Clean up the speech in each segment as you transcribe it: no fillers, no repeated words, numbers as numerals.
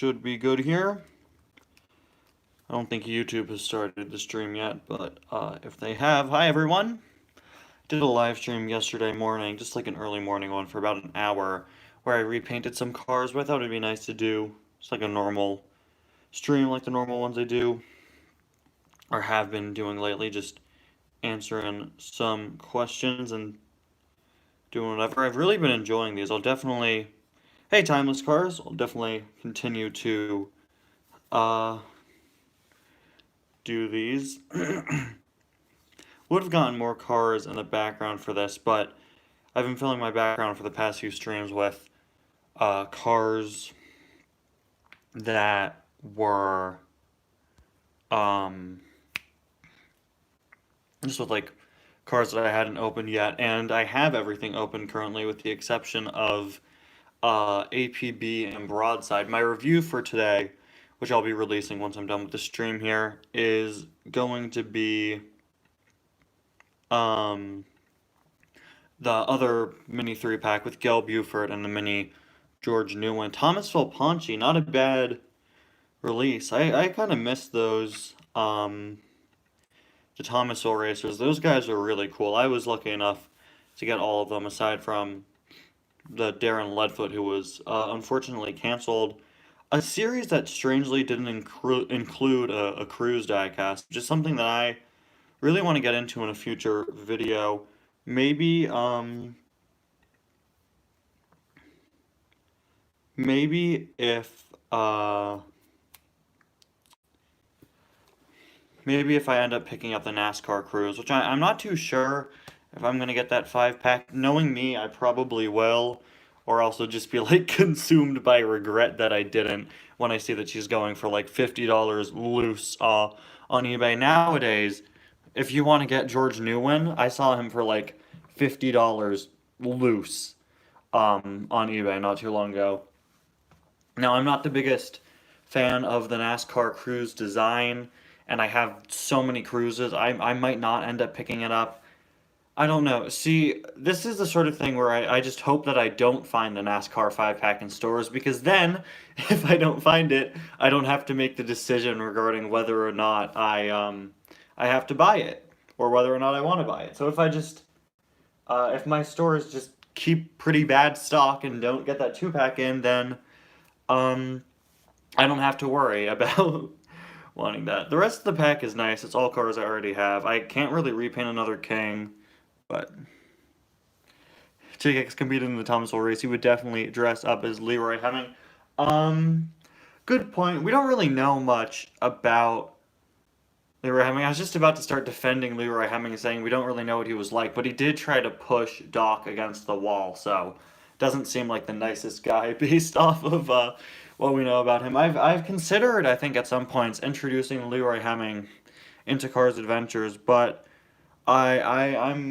should be good here. I don't think YouTube has started the stream yet, but if they have, hi everyone. Did a live stream yesterday morning, just like an early morning one for about an hour, where I repainted some cars, but I thought it'd be nice to do just like a normal stream, like the normal ones I do, or have been doing lately, just answering some questions and doing whatever. I've really been enjoying these. I'll definitely, hey Timeless Cars, I'll definitely continue to uh, do these. Would have gotten more cars in the background for this, but I've been filling my background for the past few streams with cars that were um, just with like cars that I hadn't opened yet, and I have everything open currently with the exception of APB and Broadside. My review for today, which I'll be releasing once I'm done with the stream here, is going to be um, the other mini 3-pack with Gail Buford and the mini George Newman. Thomas Ponchi, not a bad release. I kind of miss those, the Thomas Racers. Those guys are really cool. I was lucky enough to get all of them, aside from the Darren Leadfoot, who was unfortunately canceled. A series that strangely didn't include a cruise diecast, just something that I really want to get into in a future video. Maybe, maybe if, maybe if I end up picking up the NASCAR cruise, which I'm not too sure if I'm gonna get that 5-pack. Knowing me, I probably will, or also just be like consumed by regret that I didn't when I see that she's going for like $50 loose on eBay. Nowadays, if you want to get George Newman, I saw him for like $50 loose on eBay not too long ago. Now, I'm not the biggest fan of the NASCAR cruise design, and I have so many cruises, I might not end up picking it up. I don't know. See, this is the sort of thing where I just hope that I don't find the NASCAR 5-pack in stores, because then, if I don't find it, I don't have to make the decision regarding whether or not I have to buy it, or whether or not I want to buy it. So if I just, if my stores just keep pretty bad stock and don't get that 2-pack in, then, I don't have to worry about wanting that. The rest of the pack is nice. It's all cars I already have. I can't really repaint another King, but JX competed in the Thomasville race. He would definitely dress up as Leroy Hemming. Good point. We don't really know much about Leroy Hemming. I was just about to start defending Leroy Hemming, saying we don't really know what he was like, but he did try to push Doc against the wall, so doesn't seem like the nicest guy based off of what we know about him. I've considered, I think, at some points introducing Leroy Hemming into Cars Adventures, but I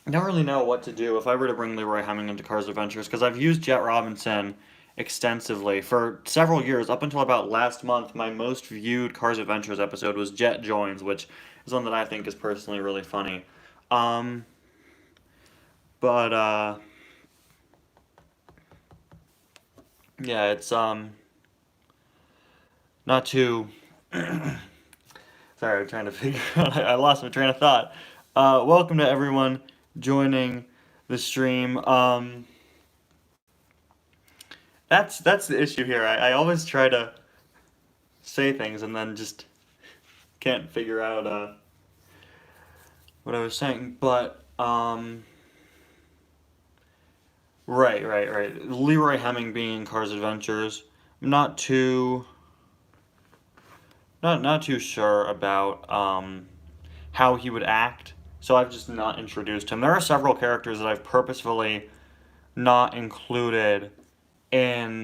don't really know what to do if I were to bring Leroy Hemming into Cars Adventures, because I've used Jet Robinson extensively for several years. Up until about last month, my most viewed Cars Adventures episode was Jet Joins, which is one that I think is personally really funny. But yeah, it's not too. Sorry, I'm trying to figure out. I lost my train of thought. Welcome to everyone joining the stream. That's the issue here. I always try to say things and then just can't figure out what I was saying. But right. Leroy Hemming being in Cars Adventures. I'm not too sure about how he would act, so I've just not introduced him. There are several characters that I've purposefully not included in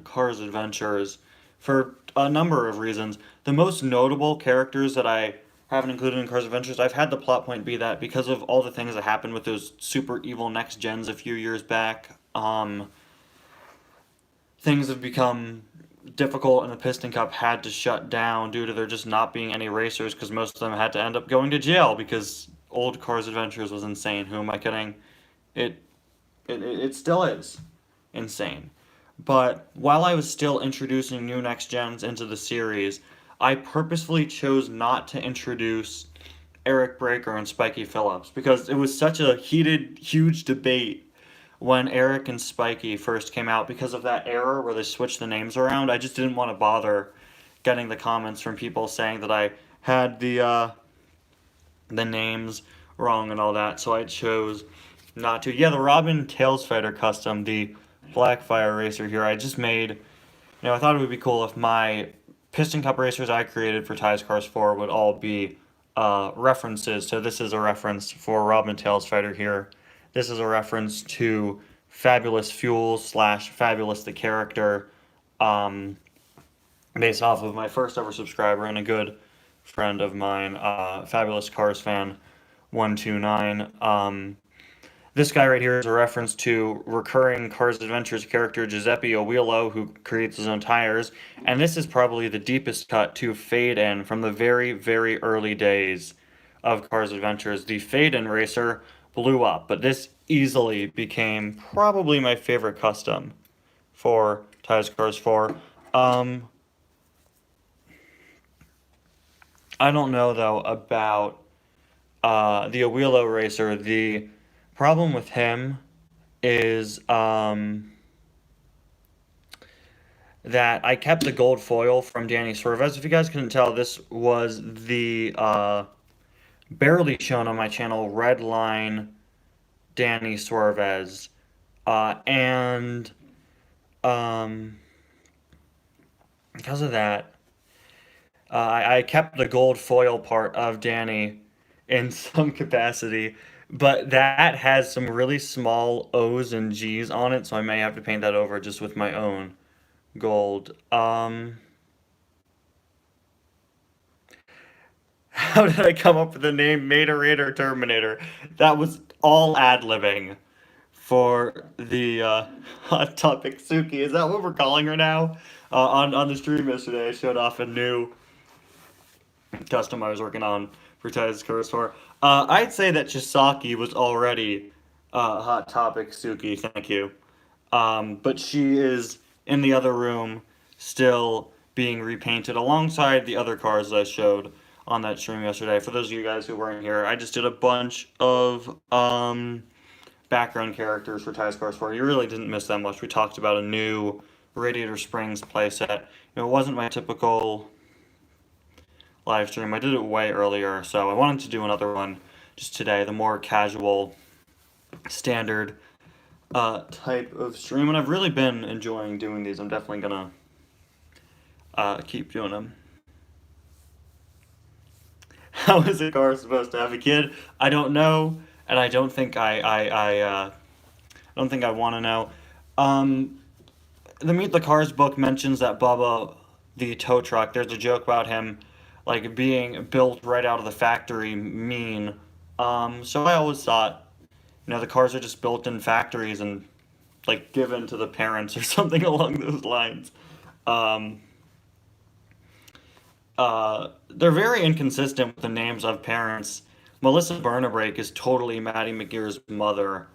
Cars Adventures for a number of reasons. The most notable characters that I haven't included in Cars Adventures, I've had the plot point be that because of all the things that happened with those super evil next gens a few years back, things have become difficult, and the Piston Cup had to shut down due to there just not being any racers, because most of them had to end up going to jail because old Cars Adventures was insane. Who am I kidding? It It still is insane. But while I was still introducing new next gens into the series, I purposefully chose not to introduce Eric Breaker and Spiky Phillips because it was such a heated, huge debate when Eric and Spiky first came out because of that error where they switched the names around. I just didn't want to bother getting the comments from people saying that I had the names wrong and all that, so I chose not to. Yeah, the Robin Tails Fighter custom, the Blackfire racer here, I just made. I thought it would be cool if my Piston Cup racers I created for Ties Cars 4 would all be references. So this is a reference for Robin Tails Fighter here. This is a reference to Fabulous Fuel / Fabulous the character, based off of my first ever subscriber and a good friend of mine, Fabulous Cars Fan 129. This guy right here is a reference to recurring Cars Adventures character Giuseppe Owiello, who creates his own tires, and this is probably the deepest cut to fade in from the very, very early days of Cars Adventures. The fade in racer blew up, but this easily became probably my favorite custom for Ties Cars 4. I don't know though about the Owiello racer. The problem with him is that I kept the gold foil from Danny Suarez. If you guys couldn't tell, this was the barely shown on my channel red line Danny Suarez, and because of that, I kept the gold foil part of Danny in some capacity, but that has some really small O's and G's on it, so I may have to paint that over just with my own gold. How did I come up with the name Materator Terminator? That was all ad-libbing for the Hot Topic Suki. Is that what we're calling her now? On the stream yesterday, I showed off a new custom I was working on for Ties Cars 4. I'd say that Chisaki was already Hot Topic Suki, thank you. But she is in the other room still being repainted alongside the other cars that I showed on that stream yesterday. For those of you guys who weren't here, I just did a bunch of background characters for Ties Cars 4. You really didn't miss that much. We talked about a new Radiator Springs playset. It wasn't my typical live stream. I did it way earlier, so I wanted to do another one just today, the more casual, standard type of stream, and I've really been enjoying doing these. I'm definitely gonna keep doing them. How is a car supposed to have a kid? I don't know, and I don't think I don't think I want to know. The Meet the Cars book mentions that Bubba, the tow truck, there's a joke about him like being built right out of the factory mean. So I always thought, the cars are just built in factories and like given to the parents or something along those lines. They're very inconsistent with the names of parents. Melissa Bernabreak is totally Maddie McGear's mother.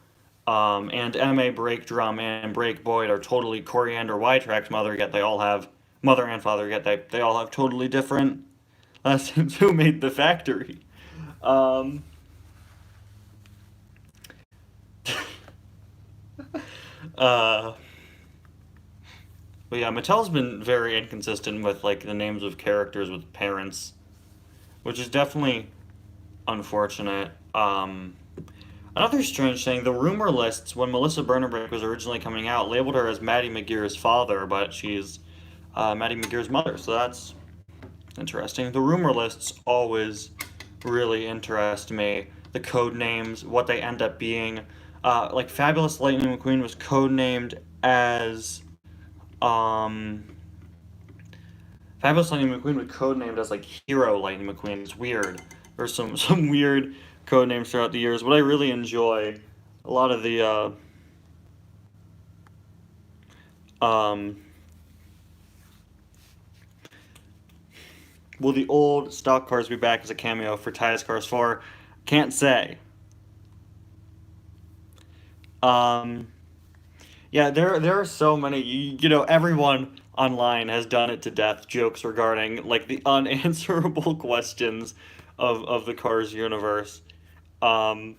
And M.A. Break Drum and Break Boyd are totally Coriander Wytrack's mother, yet they all have mother and father, yet they all have totally different last names. Who made the factory? But yeah, Mattel's been very inconsistent with like the names of characters with parents, which is definitely unfortunate. Another strange thing, the rumor lists when Melissa Bernabreak was originally coming out labeled her as Maddie McGear's father, but she's Maddie McGear's mother, so that's interesting. The rumor lists always really interest me. The code names, what they end up being. Like Fabulous Lightning McQueen was codenamed as Fabulous Lightning McQueen was codenamed as like Hero Lightning McQueen. It's weird. There's some weird code names throughout the years. What I really enjoy, a lot of the will the old stock cars be back as a cameo for Ties Cars 4? Can't say. Um, yeah, there are so many. Everyone online has done it to death. Jokes regarding like the unanswerable questions of the Cars universe. Um,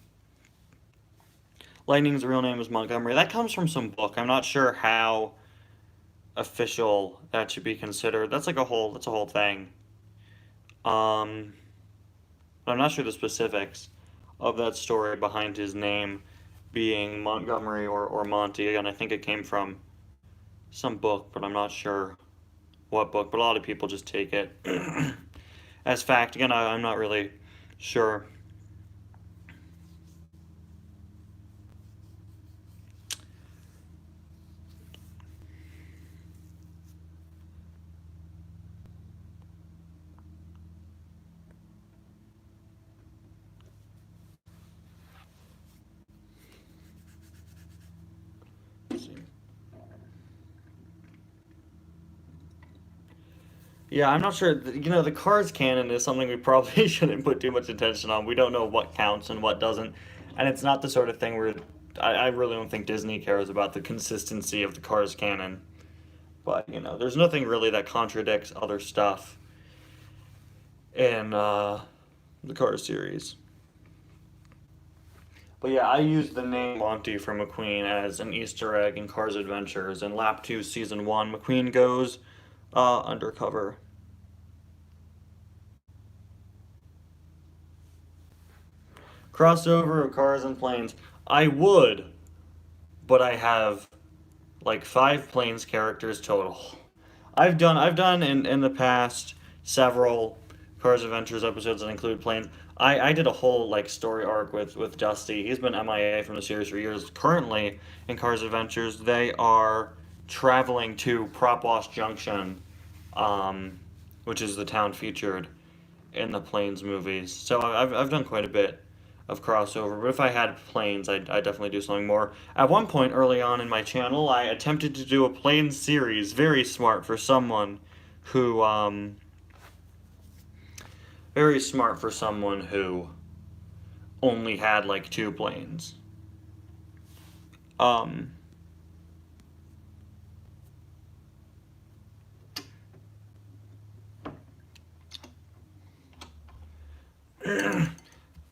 Lightning's real name is Montgomery. That comes from some book. I'm not sure how official that should be considered. That's a whole thing. Um, but I'm not sure the specifics of that story behind his name being Montgomery or Monty. Again, I think it came from some book, but I'm not sure what book. But a lot of people just take it as fact. Again, I'm not really sure. Let's see. Yeah, I'm not sure. The Cars canon is something we probably shouldn't put too much attention on. We don't know what counts and what doesn't, and it's not the sort of thing where I really don't think Disney cares about the consistency of the Cars canon. But there's nothing really that contradicts other stuff in the Cars series. But yeah, I used the name Monty for McQueen as an Easter egg in Cars Adventures. In Lap 2, Season 1, McQueen goes undercover. Crossover of Cars and Planes. I would, but I have like 5 planes characters total. I've done in the past several Cars Adventures episodes that include planes. I did a whole like story arc with Dusty. He's been MIA from the series for years. Currently in Cars Adventures, they are traveling to Prop Wash Junction, um, which is the town featured in the Planes movies. So I've done quite a bit of crossover. But if I had planes, I'd definitely do something more. At one point early on in my channel, I attempted to do a Planes series. Very smart for someone who, very smart for someone who only had like 2 planes. Um,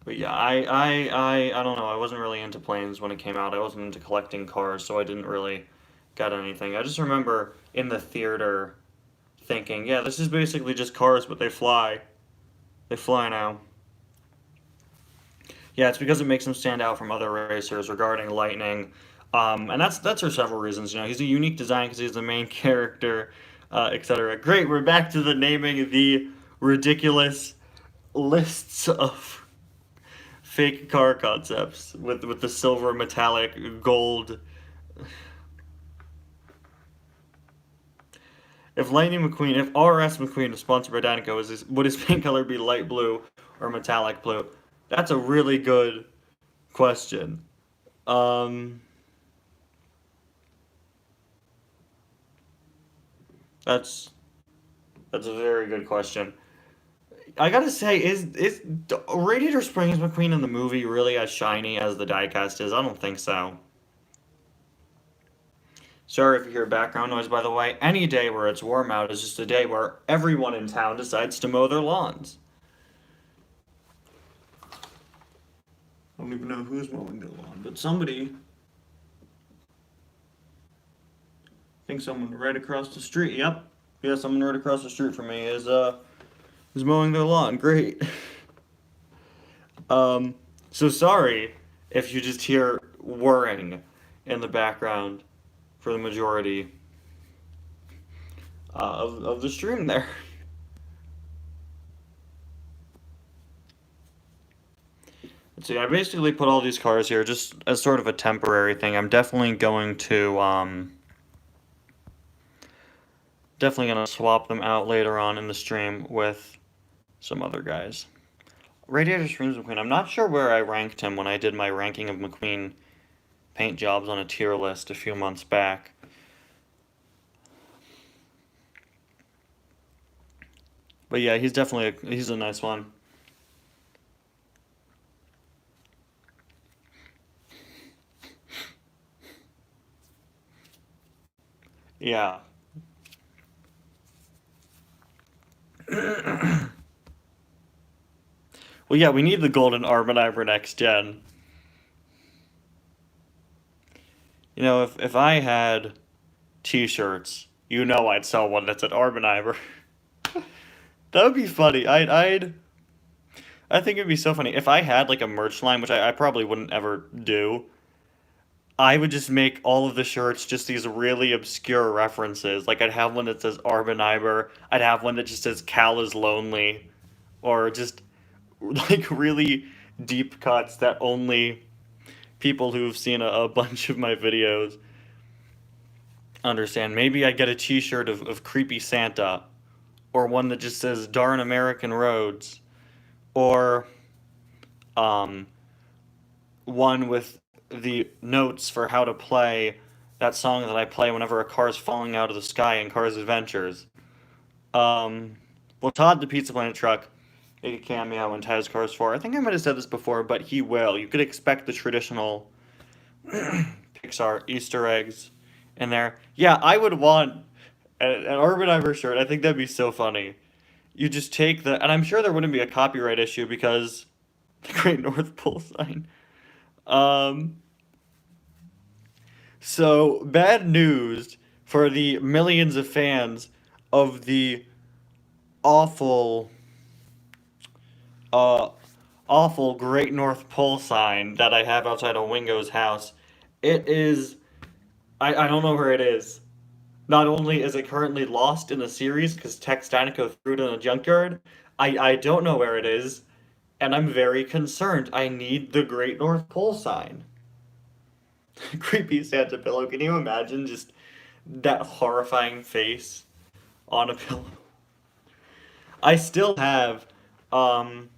but yeah, I don't know. I wasn't really into planes when it came out. I wasn't into collecting cars, so I didn't really get anything. I just remember in the theater thinking, yeah, this is basically just cars, but they fly. They fly now. Yeah, it's because it makes him stand out from other racers regarding Lightning, and that's for several reasons. He's a unique design because he's the main character, etc. Great, we're back to the naming the ridiculous lists of fake car concepts with the silver, metallic, gold. If Lightning McQueen, if RS McQueen was sponsored by Dynaco, would his paint color be light blue or metallic blue? That's a really good question. Um, that's that's a very good question. I gotta say, is Radiator Springs McQueen in the movie really as shiny as the diecast is? I don't think so. Sorry if you hear background noise, by the way. Any day where it's warm out is just a day where everyone in town decides to mow their lawns. I don't even know who's mowing their lawn, but somebody, I think someone right across the street. Yep, yeah, someone right across the street from me is mowing their lawn. Great. Um, so sorry if you just hear whirring in the background for the majority of the stream there. Let's see, I basically put all these cars here just as sort of a temporary thing. I'm definitely gonna swap them out later on in the stream with some other guys. Radiator Springs McQueen. I'm not sure where I ranked him when I did my ranking of McQueen paint jobs on a tier list a few months back. But yeah, he's a nice one. Yeah. Well, yeah, we need the golden Armeniver next gen. You know, if I had t-shirts, you know I'd sell one that's an Armeniver. That would be funny. I think it'd be so funny. If I had like a merch line, which I probably wouldn't ever do, I would just make all of the shirts just these really obscure references. Like I'd have one that says Armeniver, I'd have one that just says Cal is lonely, or just like really deep cuts that only people who've seen a bunch of my videos understand. Maybe I get a t-shirt of Creepy Santa, or one that just says Darn American Roads, or um, one with the notes for how to play that song that I play whenever a car's falling out of the sky in Cars Adventures. Well, Todd the Pizza Planet truck make a cameo in Taz Cars 4. I think I might have said this before, but he will. You could expect the traditional Pixar Easter eggs in there. Yeah, I would want an Urban Iver shirt. I think that'd be so funny. You just take the, and I'm sure there wouldn't be a copyright issue because the Great North Pole sign. Um, so bad news for the millions of fans of the awful, uh, awful Great North Pole sign that I have outside of Wingo's house. It is, I don't know where it is. Not only is it currently lost in the series because Tex Dinoco threw it in a junkyard, I don't know where it is, and I'm very concerned. I need the Great North Pole sign. Creepy Santa pillow. Can you imagine just that horrifying face on a pillow? I still have um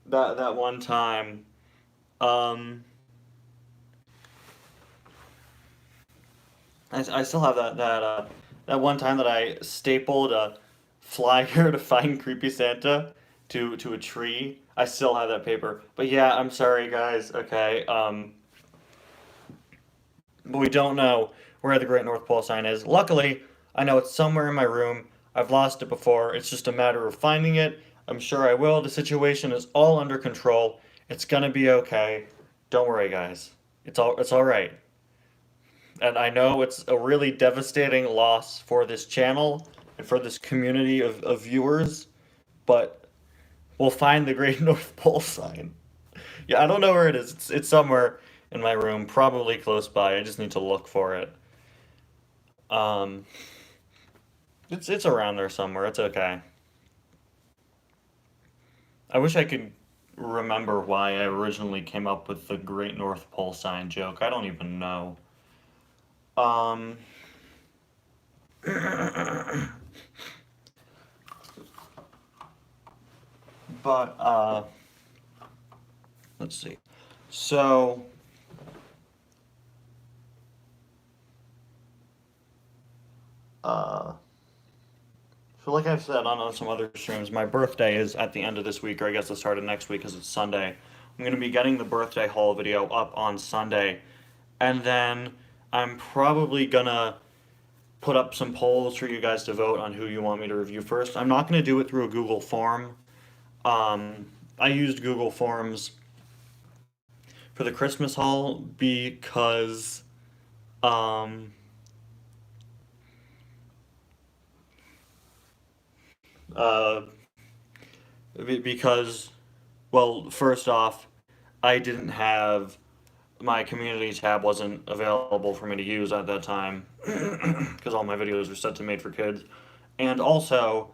that one time um I still have that one time that I stapled a flyer to find Creepy Santa to a tree. I still have that paper. But yeah, I'm sorry guys. Okay. But we don't know where the Great North Pole sign is. Luckily, I know it's somewhere in my room. I've lost it before. It's just a matter of finding it. I'm sure I will. The situation is all under control. It's gonna be okay. Don't worry, guys. It's all right. And I know it's a really devastating loss for this channel and for this community of viewers, but we'll find the Great North Pole sign. Yeah, I don't know where it is. It's somewhere in my room, probably close by. I just need to look for it. Um, it's around there somewhere. It's okay. I wish I could remember why I originally came up with the Great North Pole sign joke. I don't even know. Um, but let's see. So uh, so like I've said on some other streams, my birthday is at the end of this week, or I guess the start of next week, because it's Sunday. I'm gonna be getting the birthday haul video up on Sunday, and then I'm probably gonna put up some polls for you guys to vote on who you want me to review first. I'm not gonna do it through a Google form. I used Google Forms for the Christmas haul because um, uh, because well, first off, I didn't have my community tab wasn't available for me to use at that time because all my videos were set to made for kids, and also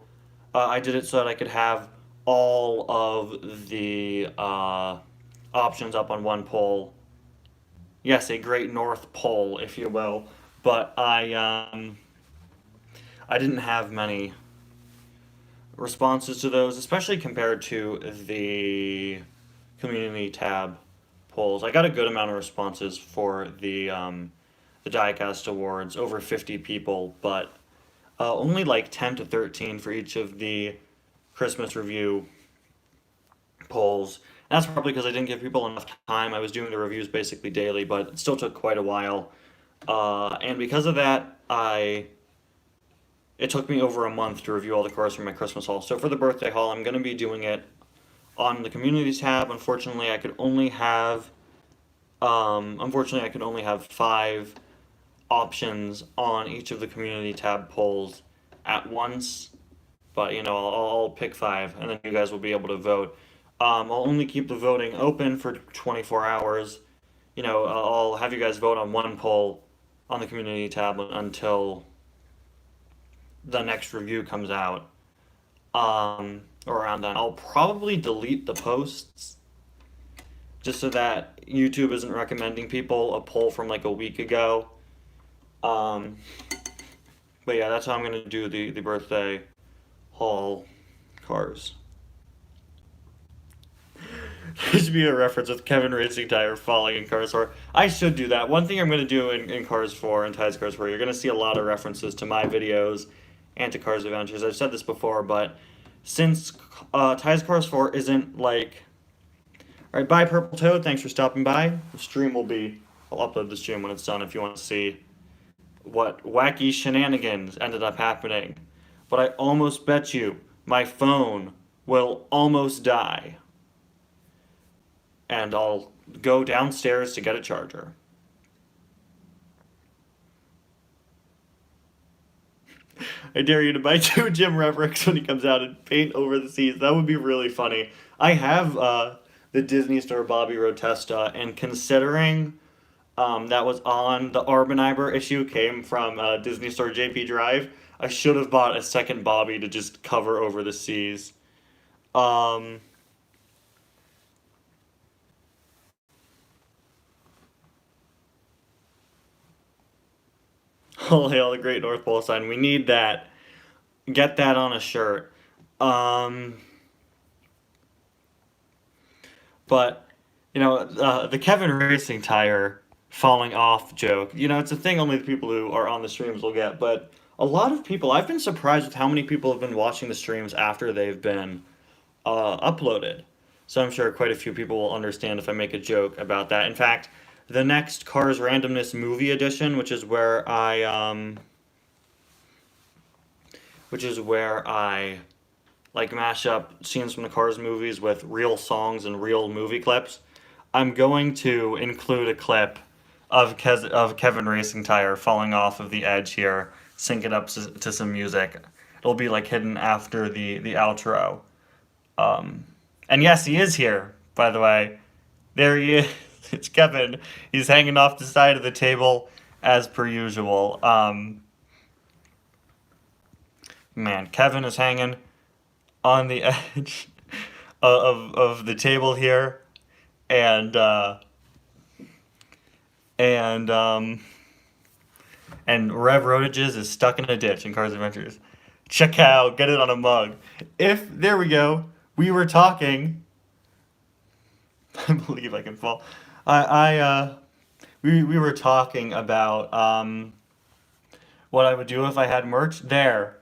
I did it so that I could have all of the options up on one poll. Yes, a Great North Pole, if you will. But I didn't have many responses to those, especially compared to the community tab polls. I got a good amount of responses for the Diecast Awards, over 50 people, but only like 10 to 13 for each of the Christmas review polls. And that's probably because I didn't give people enough time. I was doing the reviews basically daily, but it still took quite a while And because of that, it took me over a month to review all the cars from my Christmas haul. So for the birthday haul, I'm going to be doing it on the community tab. Unfortunately, I could only have 5 options on each of the community tab polls at once. But I'll pick 5, and then you guys will be able to vote. I'll only keep the voting open for 24 hours. I'll have you guys vote on one poll on the community tab until the next review comes out. Or around then. I'll probably delete the posts just so that YouTube isn't recommending people a poll from like a week ago. Um, but yeah, that's how I'm gonna do the birthday haul cars. There should be a reference with Kevin Racing Tire falling in Cars 4. I should do that. One thing I'm going to do in Cars 4 and Ty's Cars 4, you're going to see a lot of references to my videos and to Cars Adventures. I've said this before, but since Ty's Cars 4 isn't like... Alright, bye Purple Toad, thanks for stopping by. The stream will be... I'll upload the stream when it's done if you want to see what wacky shenanigans ended up happening. But I almost bet you my phone will almost die. And I'll go downstairs to get a charger. I dare you to buy 2 Jim Revricks when he comes out and paint over the seas. That would be really funny. I have the Disney Store Bobby Rotesta, and considering that was on the Arboniber issue, came from Disney Store JP Drive, I should have bought a second Bobby to just cover over the seas. All hail the Great North Pole sign. We need that. Get that on a shirt. But, the Kevin Racing Tire falling off joke, it's a thing only the people who are on the streams will get. But a lot of people, I've been surprised with how many people have been watching the streams after they've been uploaded. So I'm sure quite a few people will understand if I make a joke about that. In fact, the next Cars Randomness Movie Edition, which is where I like mash up scenes from the Cars movies with real songs and real movie clips. I'm going to include a clip of Kevin Racing Tire falling off of the edge here, sync it up to some music. It'll be like hidden after the outro. And yes, he is here, by the way. There he is. It's Kevin. He's hanging off the side of the table as per usual. Man, Kevin is hanging on the edge of the table here, and Rev Rotages is stuck in a ditch in Cars Adventures. Check out, get it on a mug. There we go. We were talking. I believe I can fall. We were talking about what I would do if I had merch. That's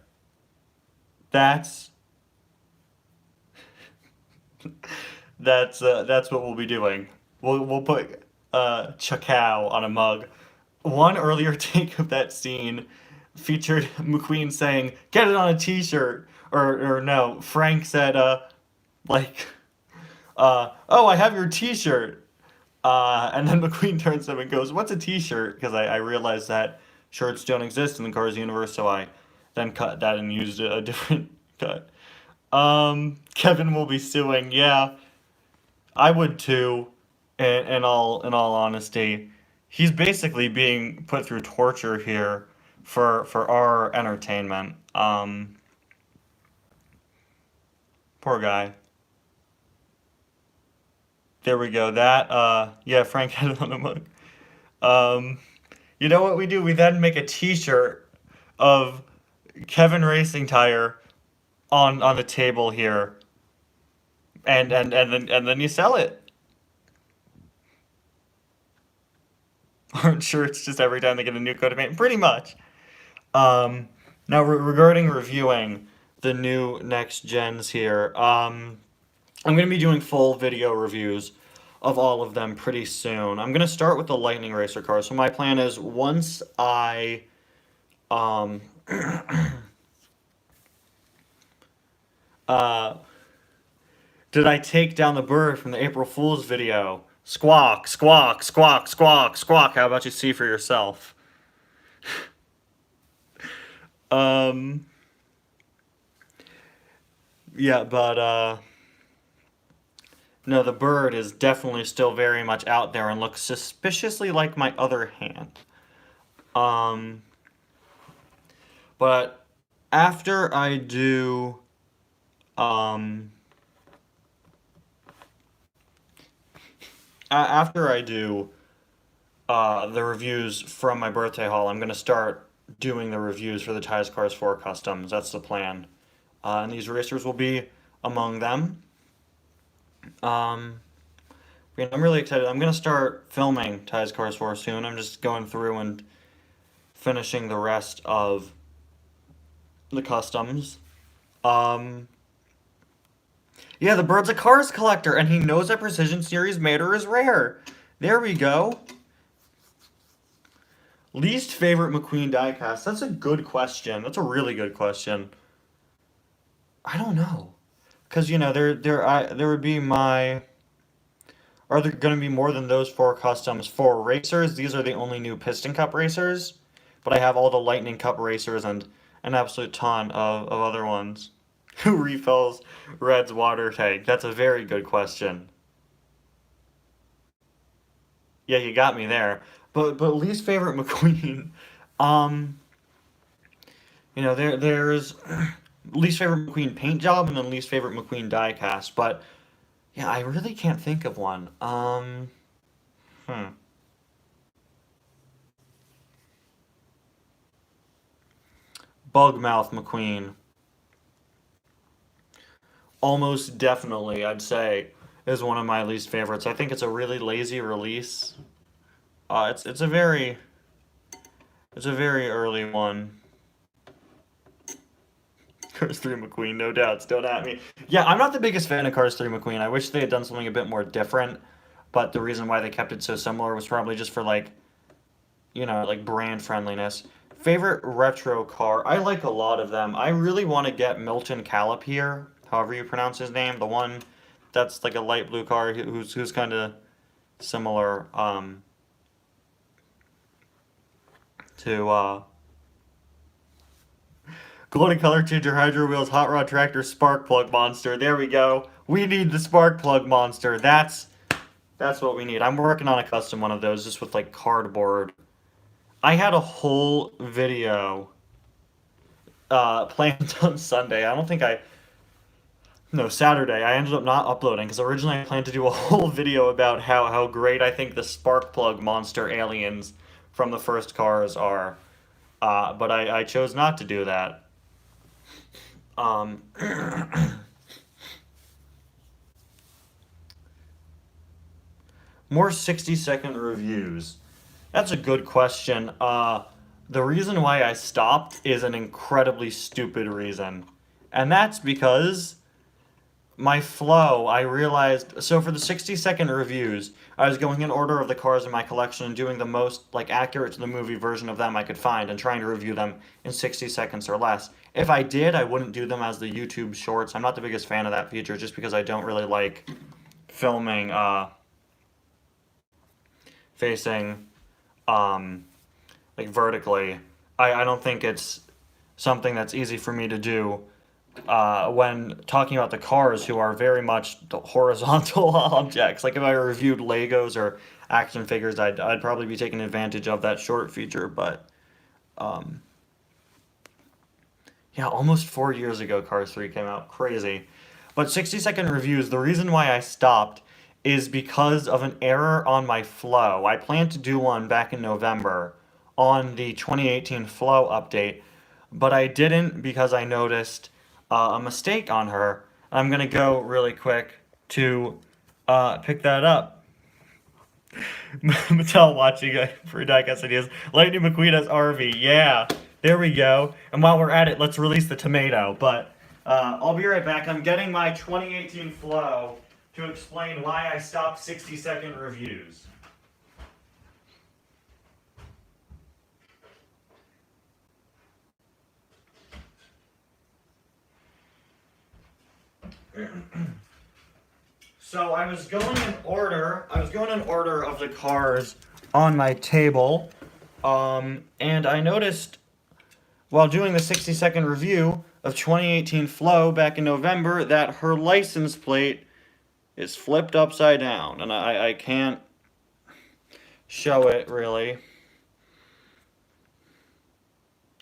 what we'll be doing. We'll put Chacow on a mug. One earlier take of that scene featured McQueen saying, "Get it on a T-shirt," or no, Frank said, "Oh, I have your T-shirt." And then McQueen turns to him and goes, "What's a T-shirt?" Because I realized that shirts don't exist in the Cars universe, so I then cut that and used a different cut. Kevin will be suing. Yeah, I would too. In all honesty, he's basically being put through torture here for our entertainment. Poor guy. There we go. Yeah, Frank had it on the mug. You know what we do? We then make a T-shirt of Kevin Racing Tire on the table here, and then you sell it. Aren't shirts just every time they get a new coat of paint? Pretty much. Now regarding reviewing the new next gens here, I'm going to be doing full video reviews of all of them pretty soon. I'm gonna start with the Lightning Racer car. So my plan is once I um uh did I take down the bird from the April Fool's video? Squawk, squawk, squawk, squawk, squawk. How about you see for yourself? Um yeah, but no, the bird is definitely still very much out there and looks suspiciously like my other hand. Um, but after I do, um, after I do the reviews from my birthday haul, I'm gonna start doing the reviews for the Ties Cars 4 Customs. That's the plan. And these racers will be among them. Um, I'm really excited. I'm gonna start filming Ties Cars 4 soon. I'm just going through and finishing the rest of the customs. Um, yeah, the bird's a Cars collector, and he knows that Precision Series Mater is rare. There we go. Least favorite McQueen diecast? That's a good question. That's a really good question. I don't know, cause there would be my. Are there going to be more than those 4 customs? 4 racers. These are the only new Piston Cup racers, but I have all the Lightning Cup racers and an absolute ton of other ones. Who refills Red's water tank? That's a very good question. Yeah, you got me there. But least favorite McQueen. Um, there's least favorite McQueen paint job and then least favorite McQueen diecast. But yeah, I really can't think of one. Hmm. Bugmouth McQueen. Almost definitely, I'd say, is one of my least favorites. I think it's a really lazy release. It's a very early one. Cars 3 McQueen, no doubts. Don't at me. Yeah, I'm not the biggest fan of Cars 3 McQueen. I wish they had done something a bit more different, but the reason why they kept it so similar was probably just for like brand friendliness. Favorite retro car? I like a lot of them. I really want to get Milton Calipier, however you pronounce his name, the one that's like a light blue car who's kind of similar to Golden Color Changer, Hydro Wheels, Hot Rod Tractor, Spark Plug Monster. There we go. We need the Spark Plug Monster. That's what we need. I'm working on a custom one of those just with like cardboard. I had a whole video planned on Sunday. I don't think I no, Saturday. I ended up not uploading because originally I planned to do a whole video about how great I think the spark plug monster aliens from the first cars are. But I chose not to do that. Um, more 60-second reviews. That's a good question. The reason why I stopped is an incredibly stupid reason. And that's because my flow, I realized, so for the 60-second reviews, I was going in order of the cars in my collection and doing the most like accurate to the movie version of them I could find and trying to review them in 60 seconds or less. If I did, I wouldn't do them as the YouTube shorts. I'm not the biggest fan of that feature just because I don't really like filming facing like vertically. I don't think it's something that's easy for me to do when talking about the cars who are very much the horizontal objects. Like if I reviewed Legos or action figures, I'd probably be taking advantage of that short feature. But um, yeah, almost 4 years ago, Cars 3 came out. Crazy. But 60-second reviews, the reason why I stopped is because of an error on my flow. I planned to do one back in November on the 2018 flow update, but I didn't because I noticed a mistake on her. I'm going to go really quick to pick that up. Mattel watching for Diecast ideas. Lightning McQueen as RV. Yeah, there we go. And while we're at it, let's release the tomato. But I'll be right back. I'm getting my 2018 flow to explain why I stopped 60-second reviews. So I was going in order of the cars on my table, and I noticed while doing the 60-second review of 2018 Flo back in November that her license plate is flipped upside down, and I can't show it really.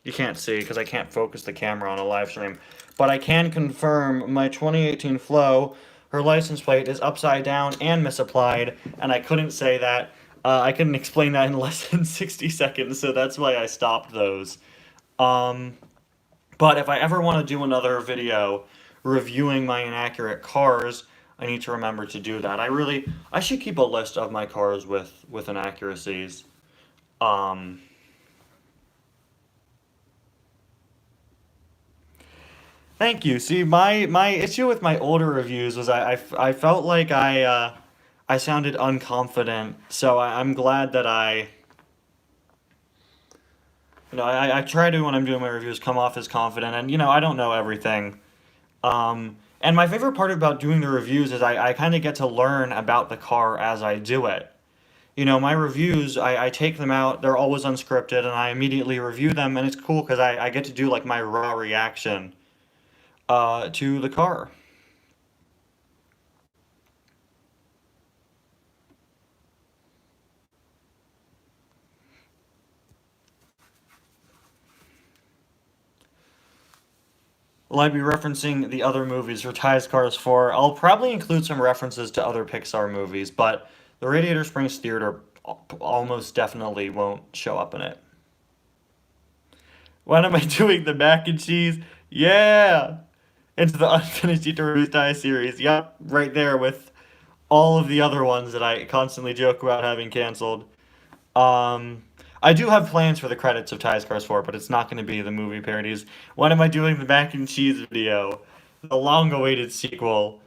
You can't see because I can't focus the camera on a live stream, but I can confirm my 2018 Flo, her license plate is upside down and misapplied, and I couldn't say that. I couldn't explain that in less than 60 seconds, so that's why I stopped those. But if I ever want to do another video reviewing my inaccurate cars, I need to remember to do that. I should keep a list of my cars with inaccuracies. Thank you. See, my issue with my older reviews was I felt like I sounded unconfident. So I'm glad that I try to, when I'm doing my reviews, come off as confident, and I don't know everything. And my favorite part about doing the reviews is I kind of get to learn about the car as I do it. My reviews, I take them out, they're always unscripted, and I immediately review them, and it's cool because I get to do like my raw reaction to the car. Will I be referencing the other movies for Ties Cars 4? I'll probably include some references to other Pixar movies, but the Radiator Springs Theater almost definitely won't show up in it. When am I doing the mac and cheese? Yeah! Into the unfinished Eat to Reviews Die series. Yep, right there with all of the other ones that I constantly joke about having canceled. I do have plans for the credits of Ties Cars 4, but it's not going to be the movie parodies. When am I doing the mac and cheese video? The long-awaited sequel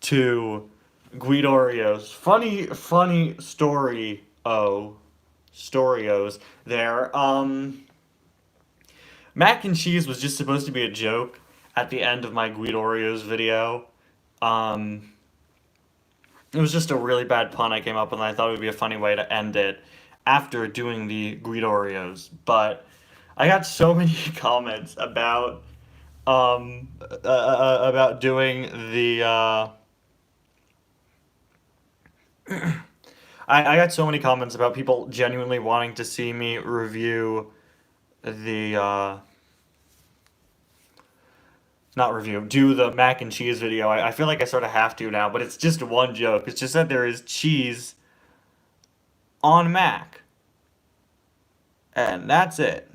to Guidorios. Funny story. Storios there. Mac and cheese was just supposed to be a joke at the end of my Guidorios video. It was just a really bad pun I came up with, and I thought it would be a funny way to end it after doing the But I got so many comments about doing the I got so many comments about people genuinely wanting to see me review the not review, do the mac and cheese video. I feel like I sort of have to now, but it's just one joke. It's just that there is cheese on mac. And that's it.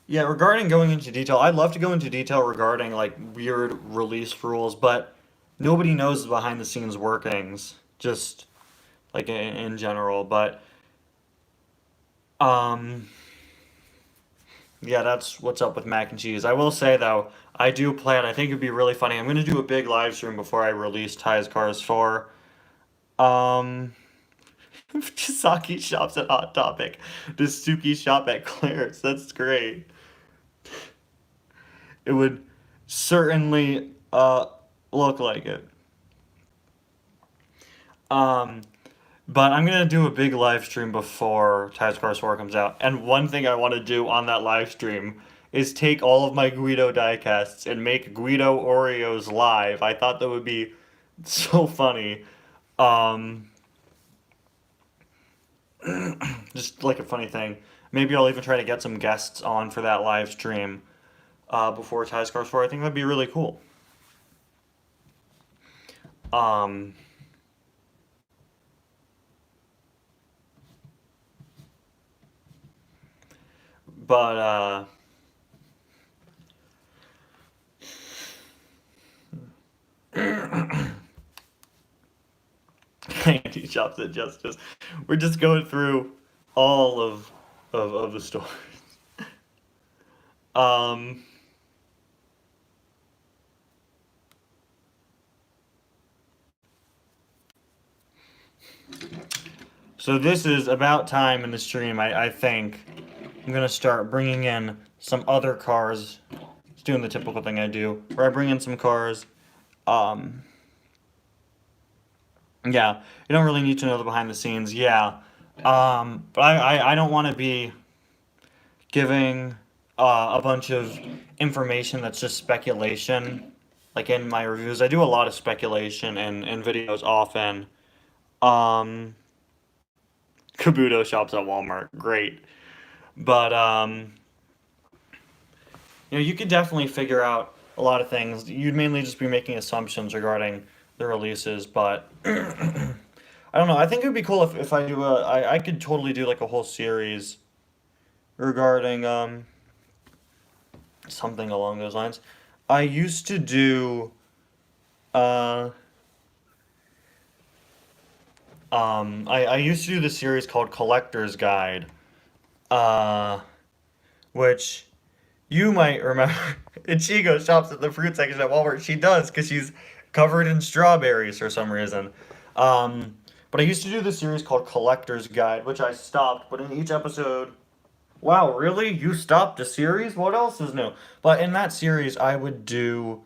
Yeah, regarding going into detail, I'd love to go into detail regarding like weird release rules, but nobody knows the behind the scenes workings, just like in general. But um, yeah, that's what's up with mac and cheese. I will say though, I do plan. I think it'd be really funny. I'm gonna do a big live stream before I release Ties Cars 4. Um, Chisaki shops at Hot Topic. Does Suki shop at Claire's? That's great. It would certainly look like it. Um, but I'm gonna do a big live stream before Ties Cars 4 comes out. And one thing I want to do on that live stream is take all of my Guido diecasts and make Guido Oreos live. I thought that would be so funny. Um, just like a funny thing. Maybe I'll even try to get some guests on for that live stream before Ties Cars 4. I think that'd be really cool. Um, but Shops at Justice. We're just going through all of the stories. Um, so this is about time in the stream, I think. I'm gonna start bringing in some other cars. Just doing the typical thing I do, where I bring in some cars. Um, yeah, you don't really need to know the behind the scenes. Yeah, but I don't want to be giving a bunch of information that's just speculation. Like in my reviews, I do a lot of speculation in videos often. Um, Kabuto shops at Walmart, great. But you could definitely figure out a lot of things. You'd mainly just be making assumptions regarding the releases, but I don't know. I think it would be cool if I do I could totally do like a whole series regarding something along those lines. I used to do uh I used to do this series called Collector's Guide, uh which you might remember. Ichigo shops at the fruit section at Walmart. She does, because she's covered in strawberries for some reason. But I used to do this series called Collector's Guide, which I stopped, but in each episode. Wow, really? You stopped a series? What else is new? But in that series, I would do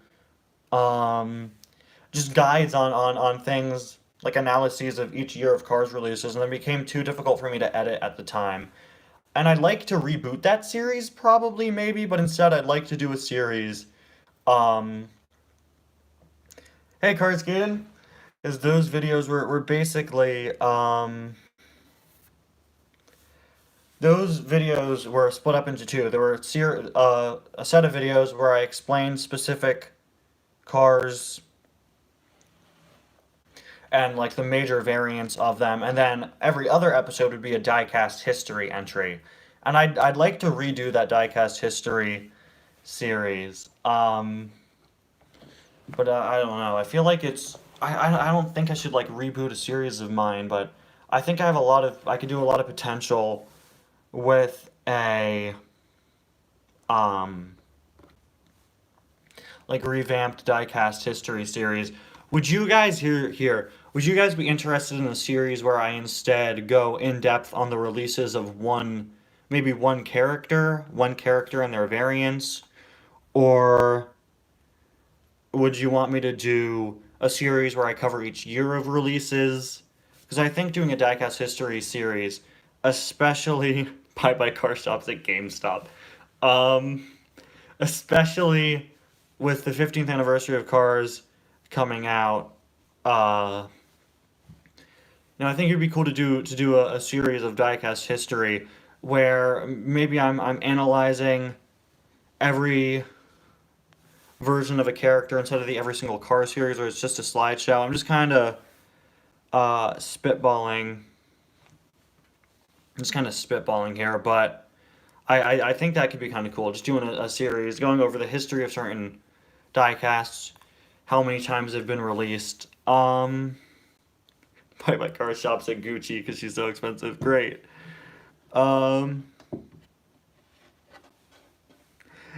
um, just guides on things, like analyses of each year of Cars releases, and it became too difficult for me to edit at the time. And I'd like to reboot that series, probably, maybe, but instead I'd like to do a series. Um, hey, Cars Gaiden, is those videos were basically, those videos were split up into two. There were a set of videos where I explained specific cars and like the major variants of them, and then every other episode would be a diecast history entry. And I'd like to redo that diecast history series. But I don't know. I feel like I don't think I should like reboot a series of mine, but I think I could do a lot of potential with a um like revamped diecast history series. Would you guys here? Would you guys be interested in a series where I instead go in depth on the releases of maybe one character and their variants, or would you want me to do a series where I cover each year of releases? Because I think doing a diecast history series, especially by car shops at GameStop, um, especially with the 15th anniversary of Cars coming out, uh, I think it'd be cool to do a series of diecast history where maybe I'm analyzing every version of a character instead of the every single car series, or it's just a slideshow. I'm just kind of spitballing, here, but I think that could be kind of cool. Just doing a series, going over the history of certain diecasts, how many times they've been released. Buy my car shops at Gucci because she's so expensive. Great. Um,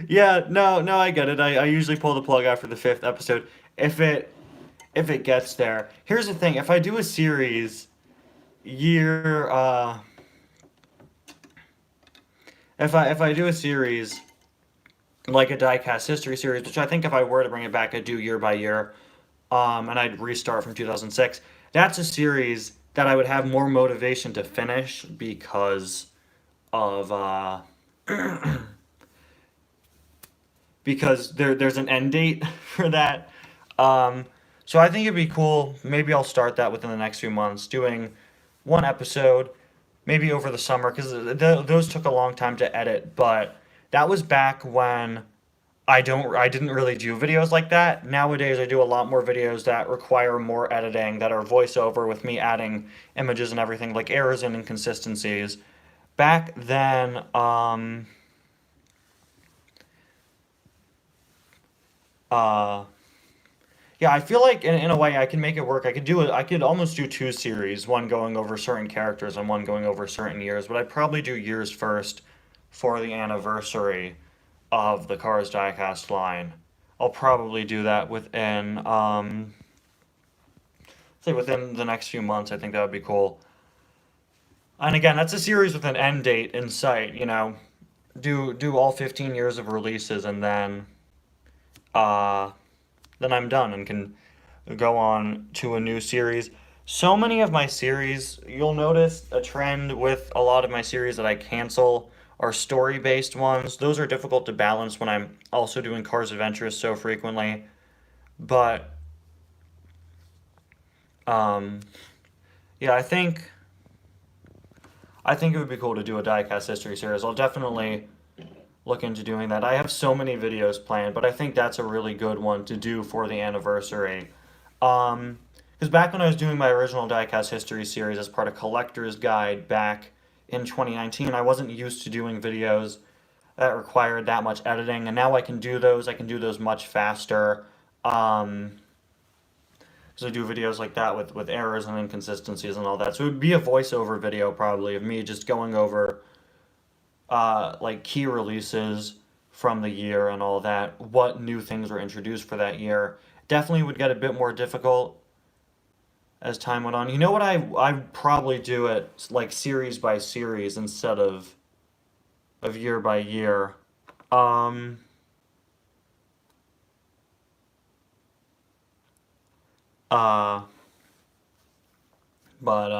yeah, no, I get it. I usually pull the plug after the fifth episode if it gets there. Here's the thing: if I do a series year, if I do a series like a diecast history series, which I think if I were to bring it back, I'd do year by year, and I'd restart from 2006. That's a series that I would have more motivation to finish because of because there's an end date for that. Um, so I think it'd be cool. Maybe I'll start that within the next few months, doing one episode, maybe over the summer, because those took a long time to edit. But that was back when I didn't really do videos like that. Nowadays, I do a lot more videos that require more editing, that are voiceover with me adding images and everything, like errors and inconsistencies. Back then, uh, Yeah, I feel like in a way I can make it work. I could do it. I could almost do two series, one going over certain characters and one going over certain years. But I'd probably do years first for the anniversary of the Cars Diecast line. I'll probably do that within, say within the next few months. I think that would be cool. And again, that's a series with an end date in sight. You know, do all 15 years of releases, and uh, then I'm done and can go on to a new series. So many of my series, you'll notice a trend with a lot of my series that I cancel are story-based ones. Those are difficult to balance when I'm also doing Cars Adventures so frequently. But um, yeah, I think it would be cool to do a diecast history series. I'll definitely look into doing that. I have so many videos planned, but I think that's a really good one to do for the anniversary. Um, because back when I was doing my original diecast history series as part of Collector's Guide back in 2019, I wasn't used to doing videos that required that much editing, and now I can do those. I can do those much faster. Um, because I do videos like that with errors and inconsistencies and all that. So it would be a voiceover video probably of me just going over like key releases from the year and all that, what new things were introduced for that year. Definitely would get a bit more difficult as time went on. You know what I'd probably do it like series by series instead of year by year. Um uh but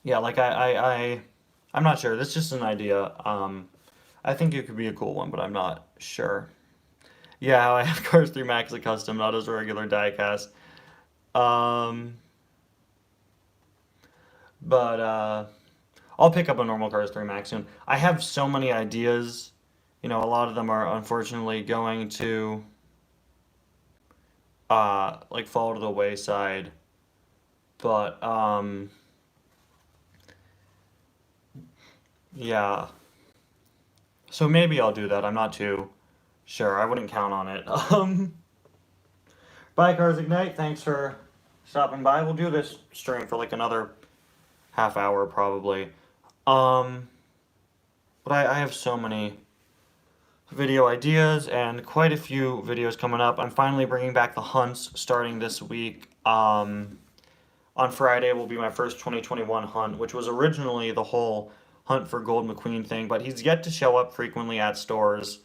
yeah, like I'm not sure. That's just an idea. I think it could be a cool one, but I'm not sure. Yeah, I have Cars 3 Max a custom, not as a regular diecast. Um, but I'll pick up a normal Cars 3 Max soon. I have so many ideas. You know, a lot of them are unfortunately going to like fall to the wayside. But yeah. So maybe I'll do that. I'm not too sure. I wouldn't count on it. Bye, Cars Ignite. Thanks for stopping by. We'll do this stream for like another half hour probably. Um, but I have so many video ideas and quite a few videos coming up. I'm finally bringing back the hunts starting this week. On Friday will be my first 2021 hunt, which was originally the whole Hunt for Gold McQueen thing, but he's yet to show up frequently at stores.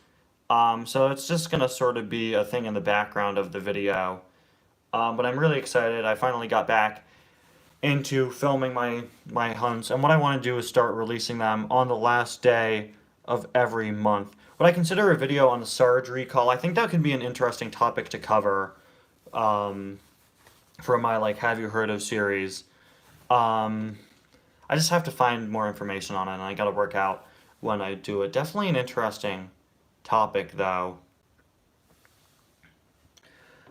So it's just gonna sort of be a thing in the background of the video. But I'm really excited. I finally got back into filming my hunts, and what I want to do is start releasing them on the last day of every month. What I consider a video on the Sarge recall, I think that could be an interesting topic to cover um, for my like Have You Heard of series. Um, I just have to find more information on it, and I got to work out when I do it. Definitely an interesting topic, though.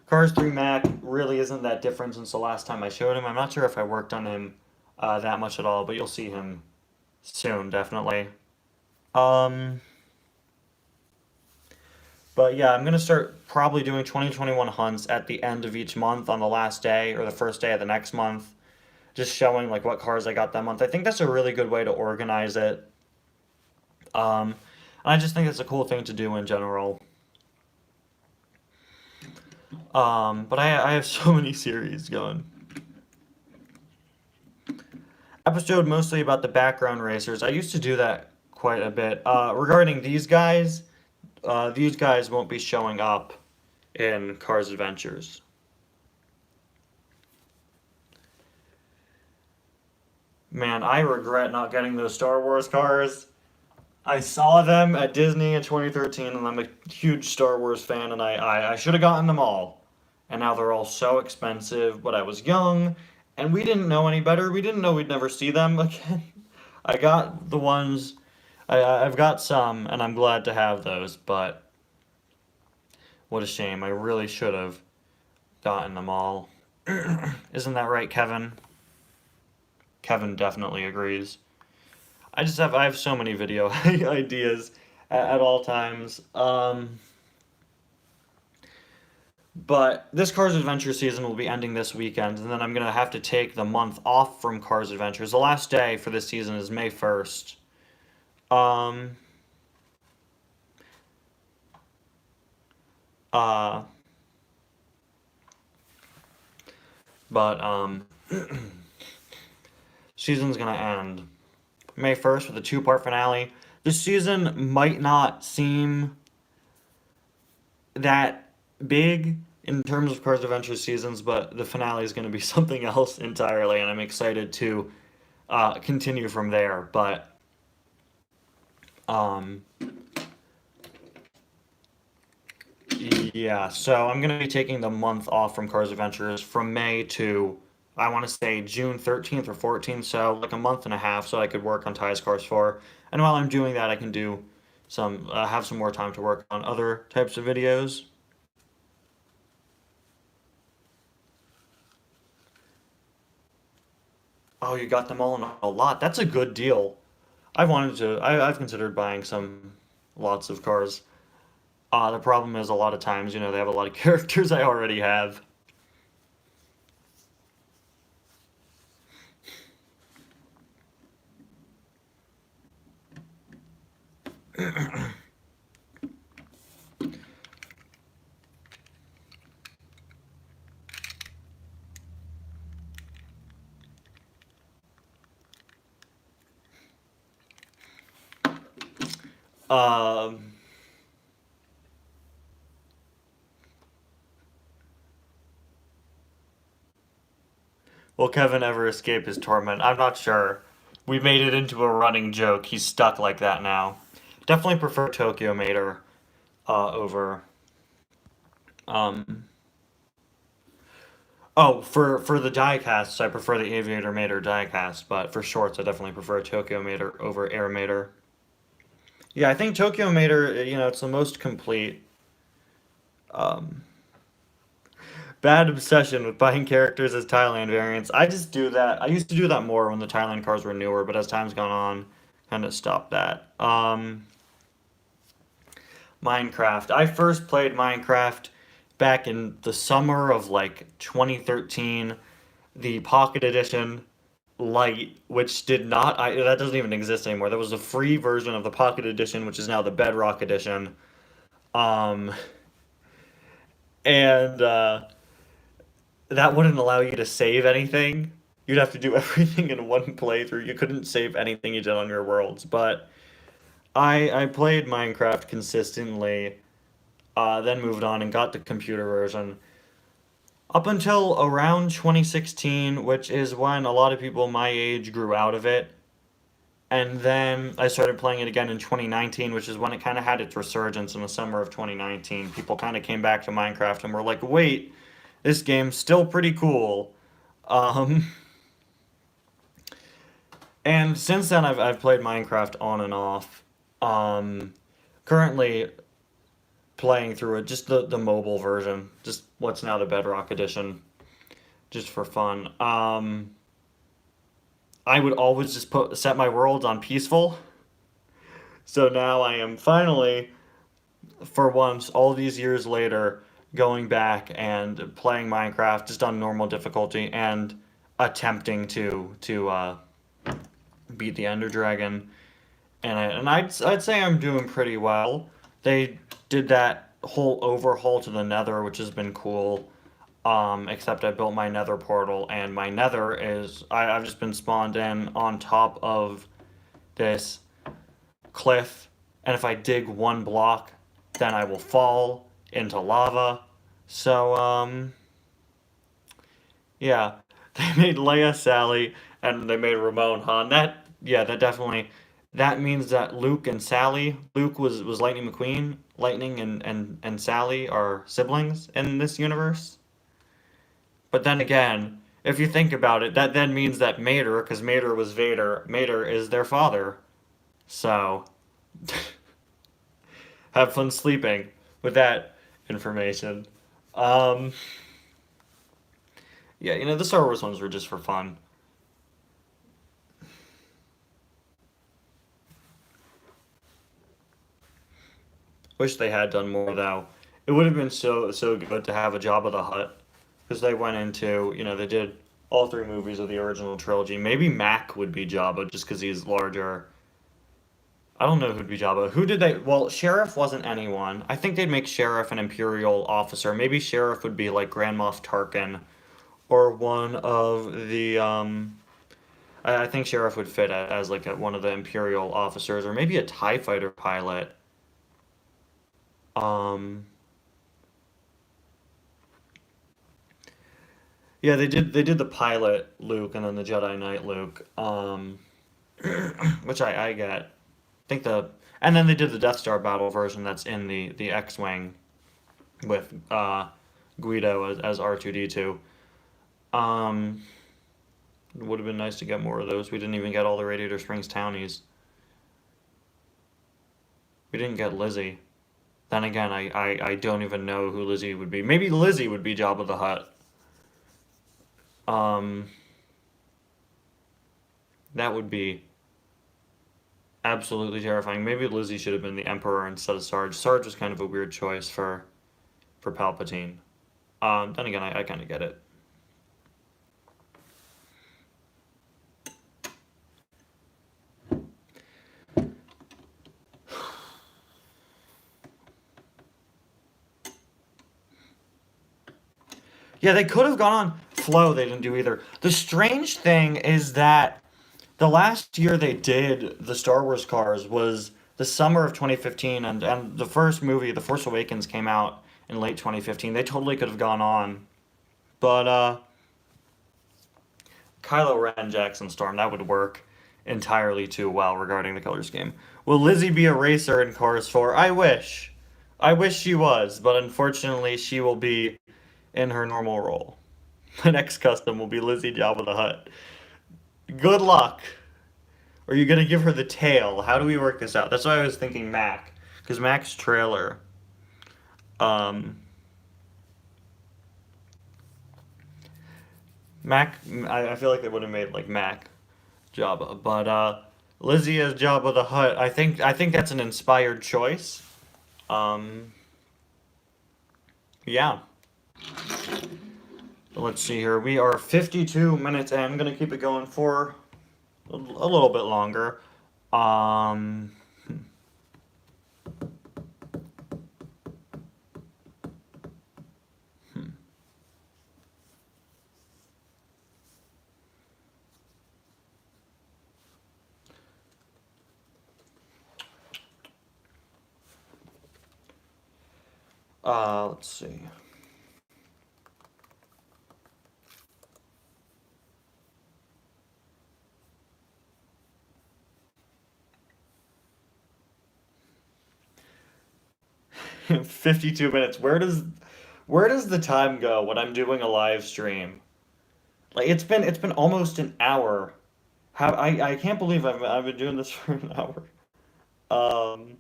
Cars 3 Mac really isn't that different since the last time I showed him. I'm not sure if I worked on him that much at all, but you'll see him soon, definitely. Um, but yeah, I'm gonna start probably doing 2021 hunts at the end of each month on the last day or the first day of the next month, just showing like what cars I got that month. I think that's a really good way to organize it. And I just think it's a cool thing to do in general. But I have so many series going. Episode mostly about the background racers. I used to do that quite a bit. Regarding these guys won't be showing up in Cars Adventures. Man, I regret not getting those Star Wars cars. I saw them at Disney in 2013, and I'm a huge Star Wars fan, and I should have gotten them all. And now they're all so expensive, but I was young, and we didn't know any better. We didn't know we'd never see them again. I got the ones, I've got some, and I'm glad to have those, but what a shame. I really should have gotten them all. Isn't that right, Kevin? Kevin definitely agrees. I have so many video ideas at all times. But this Cars Adventure season will be ending this weekend, and then I'm gonna have to take the month off from Cars Adventures. The last day for this season is May 1st. Um, uh, but season's gonna end May 1st with a two-part finale. This season might not seem that big in terms of Cars Adventure seasons, but the finale is going to be something else entirely, and I'm excited to continue from there. But um, yeah, so I'm going to be taking the month off from Cars Adventures from May to, I want to say, June 13th or 14th, so like a month and a half, so I could work on Ties Cars 4. And while I'm doing that, I can do have some more time to work on other types of videos. Oh, you got them all in a lot. That's a good deal. I've considered buying some lots of cars. The problem is a lot of times, they have a lot of characters I already have. Um, will Kevin ever escape his torment? I'm not sure. We made it into a running joke. He's stuck like that now. Definitely prefer Tokyo Mater over. Um, oh, for the diecasts, I prefer the Aviator Mater diecast, but for shorts, I definitely prefer Tokyo Mater over Air Mater. Yeah, I think Tokyo Mater, it's the most complete. Um, Bad obsession with buying characters as Thailand variants. I just do that. I used to do that more when the Thailand cars were newer, but as time's gone on, kind of stopped that. Minecraft. I first played Minecraft back in the summer of like 2013, the Pocket Edition Lite, which did not, that doesn't even exist anymore. There was a free version of the Pocket Edition, which is now the Bedrock Edition. Um, and that wouldn't allow you to save anything. You'd have to do everything in one playthrough. You couldn't save anything you did on your worlds. But I played Minecraft consistently, then moved on and got the computer version. Up until around 2016, which is when a lot of people my age grew out of it. And then I started playing it again in 2019, which is when it kind of had its resurgence in the summer of 2019. People kind of came back to Minecraft and were like, wait, this game's still pretty cool. Um, and since then, I've played Minecraft on and off. Um, Currently playing through it, just the mobile version, just what's now the Bedrock Edition, just for fun. I would always just set my worlds on peaceful. So now I am finally, for once, all these years later, going back and playing Minecraft just on normal difficulty and attempting to beat the Ender Dragon. And I'd say I'm doing pretty well. They did that whole overhaul to the Nether, which has been cool. Except I built my Nether portal, and my Nether is I've just been spawned in on top of this cliff, and if I dig one block, then I will fall into lava. So, yeah, they made Leia Sally, and they made Ramon Han. That definitely, that means that Luke and Sally, Luke was Lightning McQueen, Lightning and Sally are siblings in this universe. But then again, if you think about it, that then means that Mater, because Mater was Vader, Mater is their father. So, have fun sleeping with that information. Um, yeah, the Star Wars ones were just for fun. Wish they had done more though. It would have been so good to have a Jabba the Hutt, because they went into, they did all three movies of the original trilogy. Maybe Mac would be Jabba just because he's larger. I don't know who'd be Jabba. Who did they? Well, Sheriff wasn't anyone. I think they'd make Sheriff an Imperial officer. Maybe Sheriff would be like Grand Moff Tarkin, or one of the I think Sheriff would fit as like one of the Imperial officers, or maybe a TIE fighter pilot. Um, yeah, they did the pilot Luke and then the Jedi Knight Luke, which I get. I think and then they did the Death Star battle version that's in the X-wing with Guido as R2D2. Um, it would have been nice to get more of those. We didn't even get all the Radiator Springs townies. We didn't get Lizzie. Then again, I don't even know who Lizzie would be. Maybe Lizzie would be Jabba the Hutt. Um, that would be absolutely terrifying. Maybe Lizzie should have been the Emperor instead of Sarge. Sarge was kind of a weird choice for Palpatine. Then again, I kind of get it. Yeah, they could have gone on Flow. They didn't do either. The strange thing is that the last year they did the Star Wars cars was the summer of 2015, and the first movie, The Force Awakens, came out in late 2015. They totally could have gone on. But Kylo Ren, Jackson Storm, that would work entirely too well regarding the color scheme. Will Lizzie be a racer in Cars 4? I wish. I wish she was, but unfortunately she will be in her normal role. The next custom will be Lizzie Jabba the Hutt. Good luck. Are you gonna give her the tail? How do we work this out? That's why I was thinking Mac, because Mac's trailer. Um, Mac. I feel like they would have made like Mac Jabba, but Lizzie as Jabba the Hutt. I think that's an inspired choice. Um, yeah. Let's see here. We are 52 minutes in. I'm gonna keep it going for a little bit longer. Um, let's see. 52 minutes. Where does the time go when I'm doing a live stream? Like it's been almost an hour. How I can't believe I've been doing this for an hour. Um,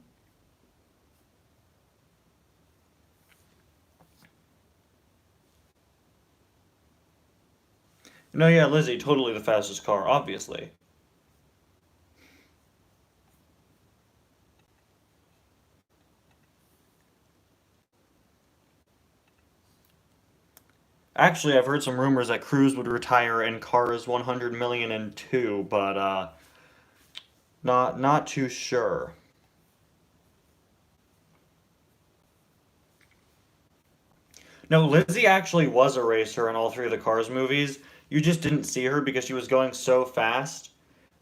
no, yeah, Lizzie, totally the fastest car, obviously. Actually, I've heard some rumors that Cruz would retire in Cars 100 million and two, but not too sure. No, Lizzie actually was a racer in all three of the Cars movies. You just didn't see her because she was going so fast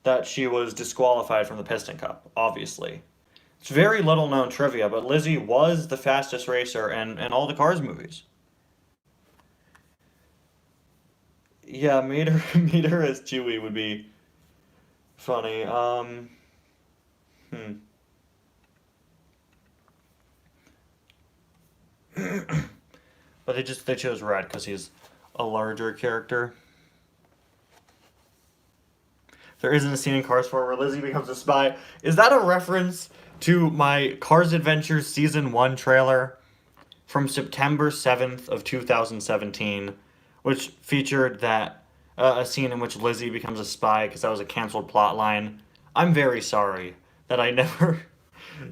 that she was disqualified from the Piston Cup, obviously. It's very little known trivia, but Lizzie was the fastest racer in all the Cars movies. Yeah, meet her, meet her as Chewie would be funny. Hmm. But they chose Red because he's a larger character. There isn't a scene in Cars 4 where Lizzie becomes a spy. Is that a reference to my Cars Adventures Season 1 trailer from September 7th of 2017, which featured that a scene in which Lizzie becomes a spy because that was a canceled plot line? I'm very sorry that I never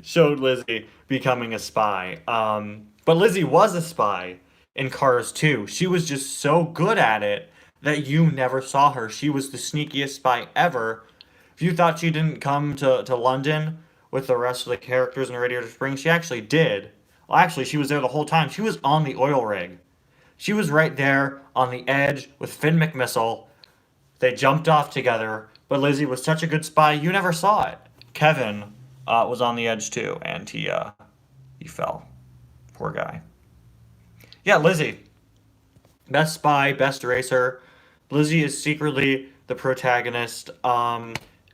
showed Lizzie becoming a spy. But Lizzie was a spy in Cars 2. She was just so good at it that you never saw her. She was the sneakiest spy ever. If you thought she didn't come to London with the rest of the characters in Radiator Springs, she actually did. Well, actually, she was there the whole time. She was on the oil rig. She was right there on the edge with Finn McMissile. They jumped off together, but Lizzie was such a good spy, you never saw it. Kevin was on the edge too, and he fell. Poor guy. Yeah, Lizzie. Best spy, best racer. Lizzie is secretly the protagonist.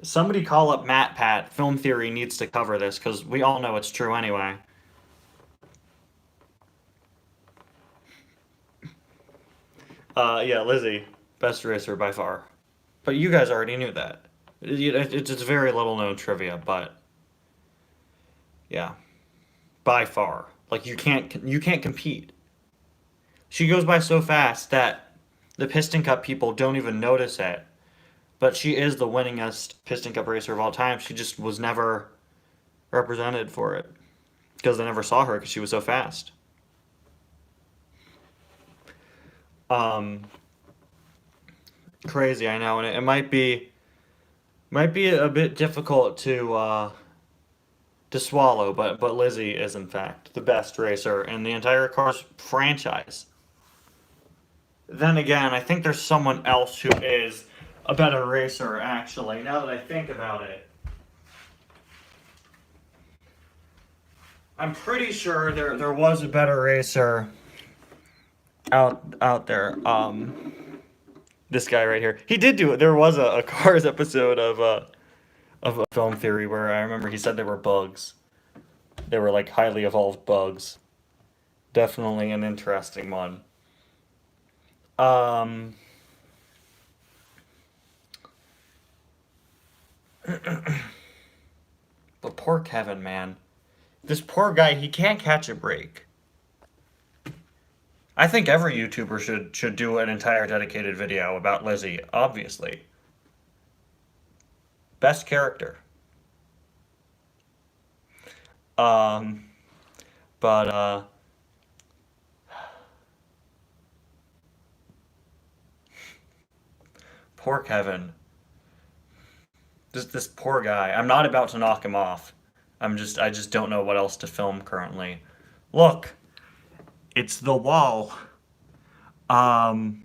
Somebody call up Matt Pat. Film Theory needs to cover this, because we all know it's true anyway. Yeah, Lizzie. Best racer by far. But you guys already knew that. It's very little known trivia, but yeah, by far. Like you can't compete. She goes by so fast that the Piston Cup people don't even notice it. But she is the winningest Piston Cup racer of all time. She just was never represented for it because they never saw her because she was so fast. Um, Crazy, I know, and it might be a bit difficult to swallow, but Lizzie is in fact the best racer in the entire Cars franchise. Then again, I think there's someone else who is a better racer, actually, now that I think about it. I'm pretty sure there was a better racer out there. This guy right here. He did do it. There was a Cars episode of a Film Theory where I remember he said they were bugs. They were like highly evolved bugs. Definitely an interesting one. Um, but poor Kevin, man. This poor guy, he can't catch a break. I think every YouTuber should do an entire dedicated video about Lizzie, obviously. Best character. Um, but poor Kevin. This poor guy. I'm not about to knock him off. I just don't know what else to film currently. Look, it's the wall. Um,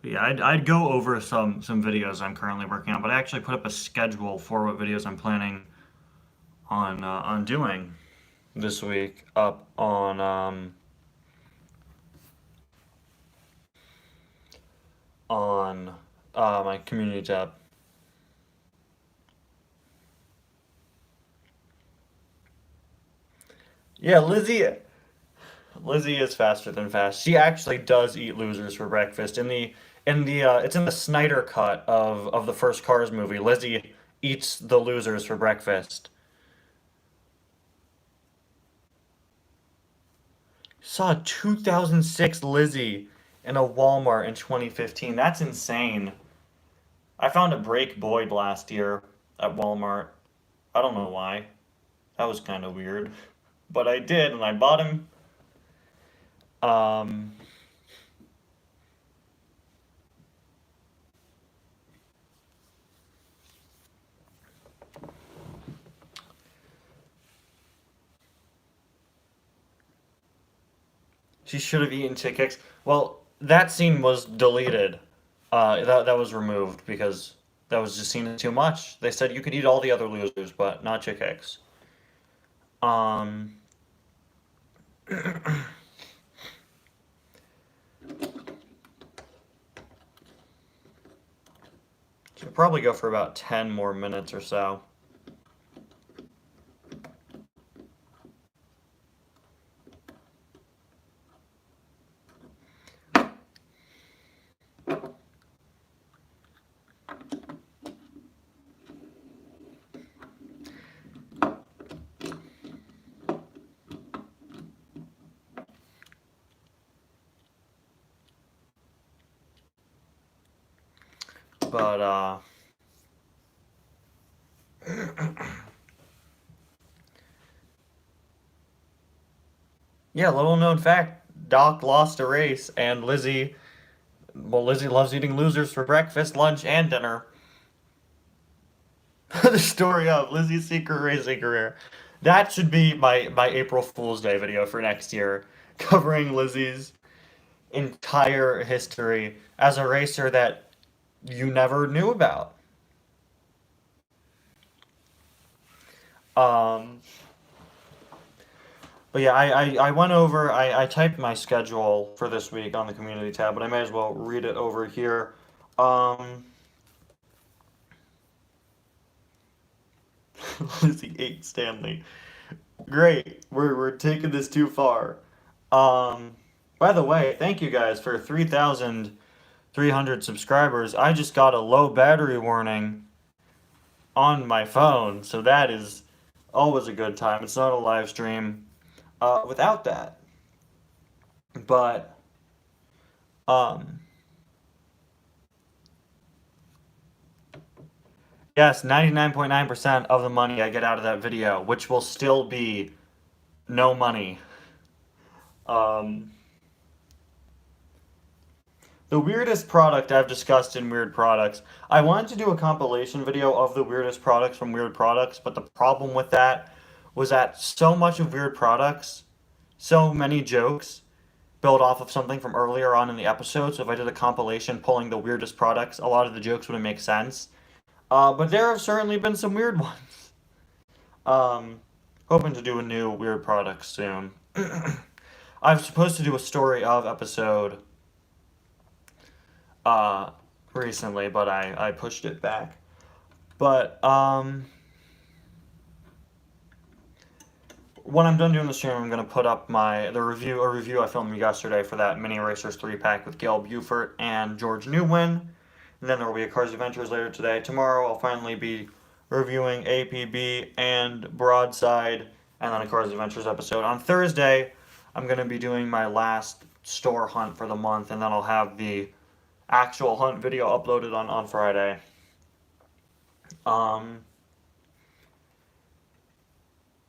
yeah, I'd go over some videos I'm currently working on, but I actually put up a schedule for what videos I'm planning on doing this week up on my community tab. Yeah, Lizzie is faster than fast. She actually does eat losers for breakfast. In the it's in the Snyder cut of the first Cars movie. Lizzie eats the losers for breakfast. Saw a 2006 Lizzie in a Walmart in 2015. That's insane. I found a Break Boyd last year at Walmart. I don't know why. That was kind of weird. But I did, and I bought him. Um, she should have eaten Chick Hicks. Well, that scene was deleted. That was removed because that was just seen as too much. They said you could eat all the other losers, but not Chick Hicks. Um, Should probably go for about 10 more minutes or so. But, yeah, little known fact, Doc lost a race, and Lizzie, well, Lizzie loves eating losers for breakfast, lunch, and dinner. The story of Lizzie's secret racing career. That should be my April Fool's Day video for next year, covering Lizzie's entire history as a racer that you never knew about. Um, but yeah, I went over, I typed my schedule for this week on the community tab, but I may as well read it over here. Lizzie ate Stanley. Great. We're taking this too far. By the way, thank you guys for 3,300 subscribers. I just got a low battery warning on my phone, so that is always a good time. It's not a live stream without that. But um yes, 99.9% of the money I get out of that video, which will still be no money. Um The weirdest product I've discussed in Weird Products. I wanted to do a compilation video of the weirdest products from Weird Products, but the problem with that was that so much of Weird Products, so many jokes, build off of something from earlier on in the episode. So if I did a compilation pulling the weirdest products, a lot of the jokes wouldn't make sense. But there have certainly been some weird ones. Hoping to do a new Weird Products soon. I was supposed to do a story of episode uh, recently, but I pushed it back. But when I'm done doing the stream, I'm gonna put up a review I filmed yesterday for that Mini Racers 3-pack with Gail Buford and George Newwyn. And then there will be a Cars Adventures later today. Tomorrow I'll finally be reviewing APB and Broadside, and then a Cars Adventures episode. On Thursday, I'm gonna be doing my last store hunt for the month, and then I'll have the actual hunt video uploaded on Friday.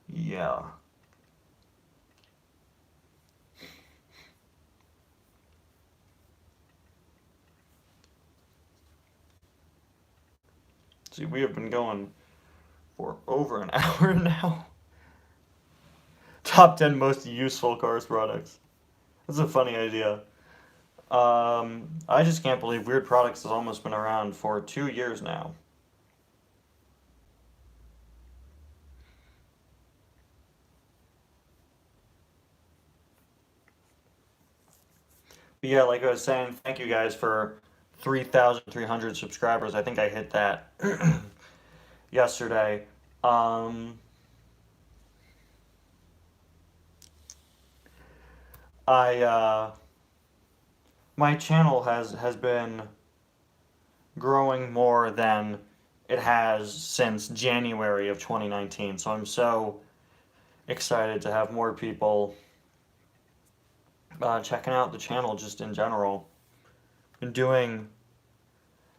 Yeah. See, we have been going for over an hour now. Top 10 most useful Cars products. That's a funny idea. I just can't believe Weird Products has almost been around for 2 years now. But yeah, like I was saying, thank you guys for 3,300 subscribers. I think I hit that yesterday. My channel has been growing more than it has since January of 2019. So I'm so excited to have more people checking out the channel just in general. Been doing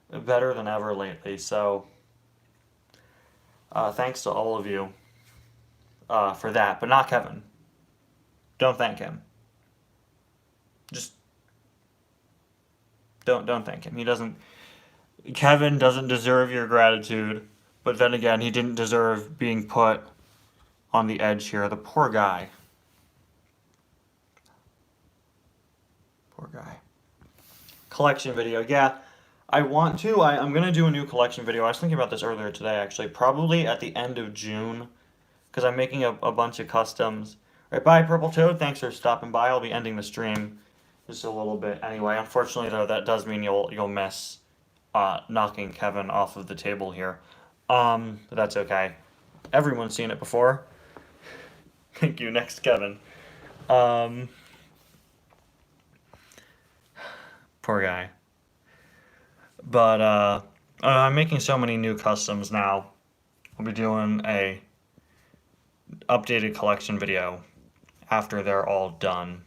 better than ever lately. So thanks to all of you for that, but not Kevin. Don't thank him. Just don't thank him. Kevin doesn't deserve your gratitude, but then again, he didn't deserve being put on the edge here. The poor guy. Poor guy. Collection video. Yeah, I'm going to do a new collection video. I was thinking about this earlier today, actually. Probably at the end of June, because I'm making a bunch of customs. Right, bye, Purple Toad. Thanks for stopping by. I'll be ending the stream just a little bit anyway. Unfortunately, though, that does mean you'll miss knocking Kevin off of the table here. But that's okay. Everyone's seen it before. Thank you. Next, Kevin. Poor guy. But I'm making so many new customs now. I'll be doing a updated collection video after they're all done.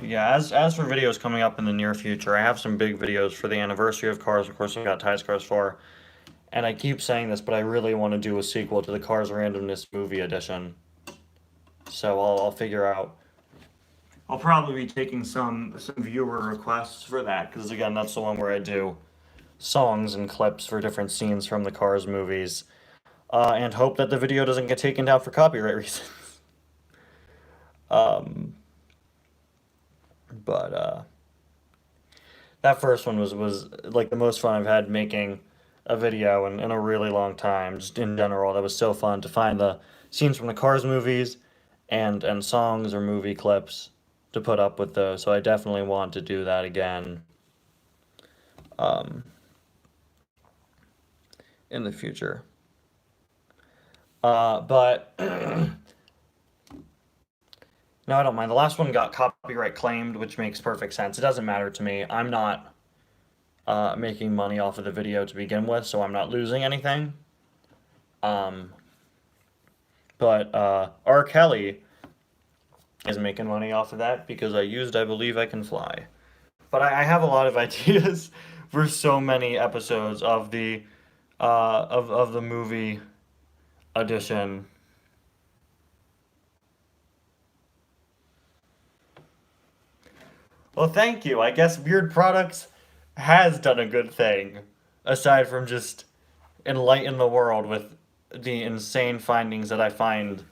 Yeah, as for videos coming up in the near future, I have some big videos for the anniversary of Cars. Of course, I got Ties Cars 4. And I keep saying this, but I really want to do a sequel to the Cars Randomness movie edition. So I'll figure out. I'll probably be taking some viewer requests for that, because again, that's the one where I do songs and clips for different scenes from the Cars movies, and hope that the video doesn't get taken down for copyright reasons. um, but that first one was like the most fun I've had making a video in a really long time. Just in general, that was so fun to find the scenes from the Cars movies and songs or movie clips to put up with those. So I definitely want to do that again um, in the future. But no, I don't mind. The last one got copyright claimed, which makes perfect sense. It doesn't matter to me. I'm not making money off of the video to begin with, so I'm not losing anything. Um, but R. Kelly is making money off of that because I used I Believe I Can Fly. But I have a lot of ideas for so many episodes of the of the movie edition. Well, thank you. I guess Weird Products has done a good thing, aside from just enlighten the world with the insane findings that I find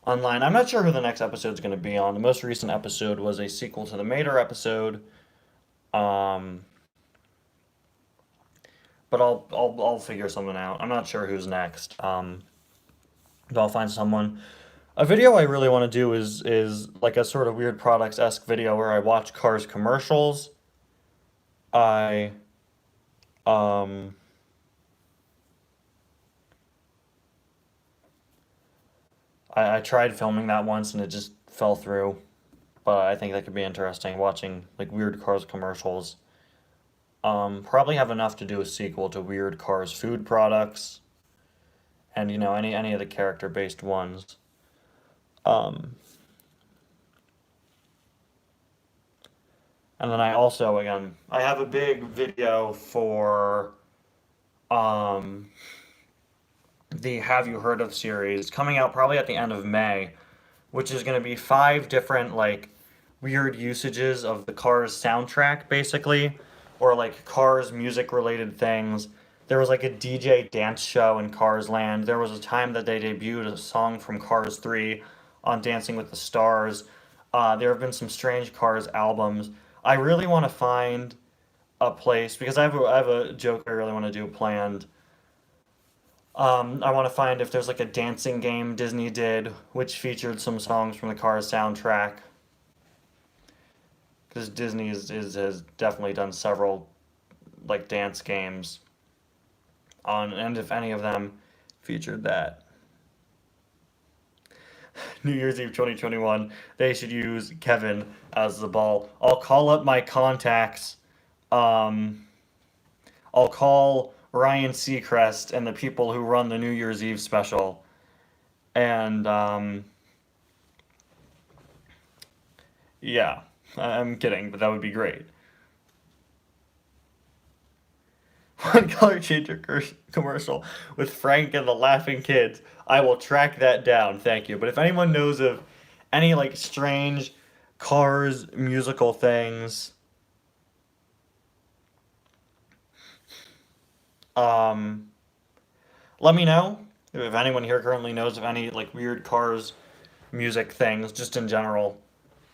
online. I'm not sure who the next episode's going to be on. The most recent episode was a sequel to the Mater episode. Um, but I'll figure something out. I'm not sure who's next. But I'll find someone. A video I really want to do is like a sort of Weird Products esque video where I watch Cars commercials. I um I tried filming that once and it just fell through. But I think that could be interesting watching like Weird Cars commercials. Probably have enough to do a sequel to Weird Cars food products and any of the character based ones. Um, and then I also again I have a big video for um the Have You Heard of series coming out probably at the end of May, which is going to be five different like weird usages of the Cars soundtrack basically, or like Cars music related things. There was like a DJ dance show in Cars Land. There was a time that they debuted a song from Cars 3 on Dancing with the Stars. There have been some strange Cars albums. I really want to find a place because I have a joke I really want to do planned. I want to find if there's like a dancing game Disney did, which featured some songs from the Cars soundtrack. Because Disney has definitely done several like dance games on, and if any of them featured that. New Year's Eve 2021, they should use Kevin as the ball. I'll call up my contacts. Um, I'll call Ryan Seacrest and the people who run the New Year's Eve special. And yeah, I'm kidding, but that would be great. One color changer commercial with Frank and the laughing kids. I will track that down. Thank you. But if anyone knows of any like strange Cars musical things, um, let me know. If anyone here currently knows of any like weird Cars music things, just in general.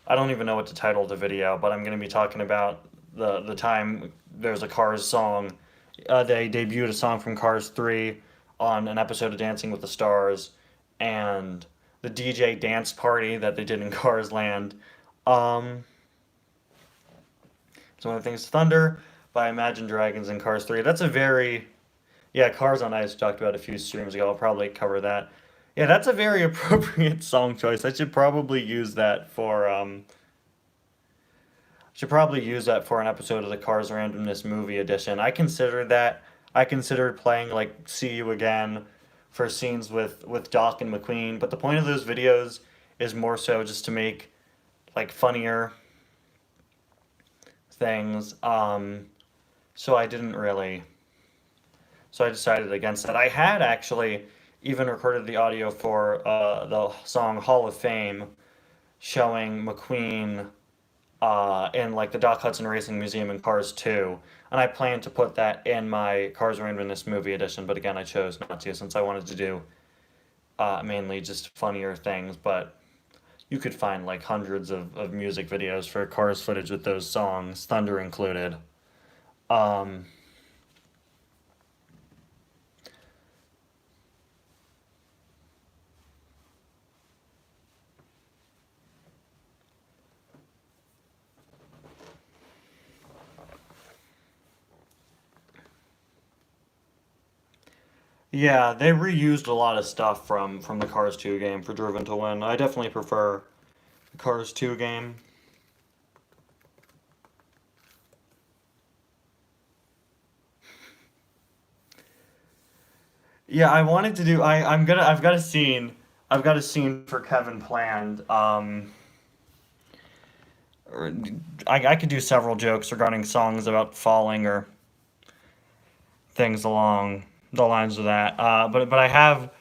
I don't even know what to title the video, but I'm going to be talking about the time there's a Cars song. They debuted a song from Cars 3 on an episode of Dancing with the Stars, and the DJ dance party that they did in Cars Land. Um, so one of the things, Thunder by Imagine Dragons in Cars 3. That's a very, yeah, Cars on Ice talked about a few streams ago. I'll probably cover that. Yeah, that's a very appropriate song choice. I should probably use that for should probably use that for an episode of the Cars Randomness movie edition. I considered that. I considered playing like "See You Again" for scenes with Doc and McQueen, but the point of those videos is more so just to make like funnier. things. So I didn't really. So I decided against that. I had actually even recorded the audio for the song Hall of Fame, showing McQueen in like the Doc Hudson Racing Museum in Cars 2. And I planned to put that in my Cars Randomness movie edition, but again, I chose not to since I wanted to do mainly just funnier things. But you could find like hundreds of music videos for Cars footage with those songs, Thunder included. Um, yeah, they reused a lot of stuff from the Cars 2 game for Driven to Win. I definitely prefer the Cars 2 game. Yeah, I wanted to do. I'm gonna. I've got a scene. I've got a scene for Kevin planned. I could do several jokes regarding songs about falling or things along the lines of that. But I have.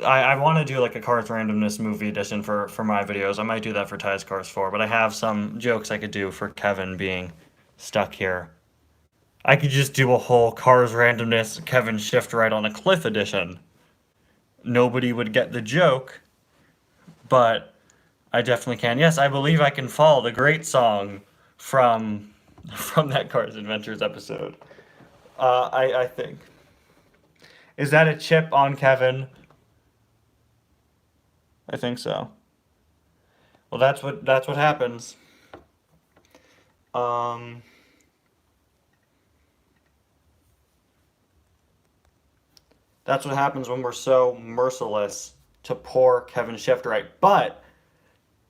I want to do like a Cars Randomness movie edition for my videos. I might do that for Ty's Cars 4, but I have some jokes I could do for Kevin being stuck here. I could just do a whole Cars Randomness Kevin Shift Right on a Cliff edition. Nobody would get the joke, but I definitely can. Yes, I believe I can fall. The great song from that Cars Adventures episode. I think, is that a chip on Kevin? I think so. Well, that's what happens. Um, that's what happens when we're so merciless to poor Kevin Shiftright. But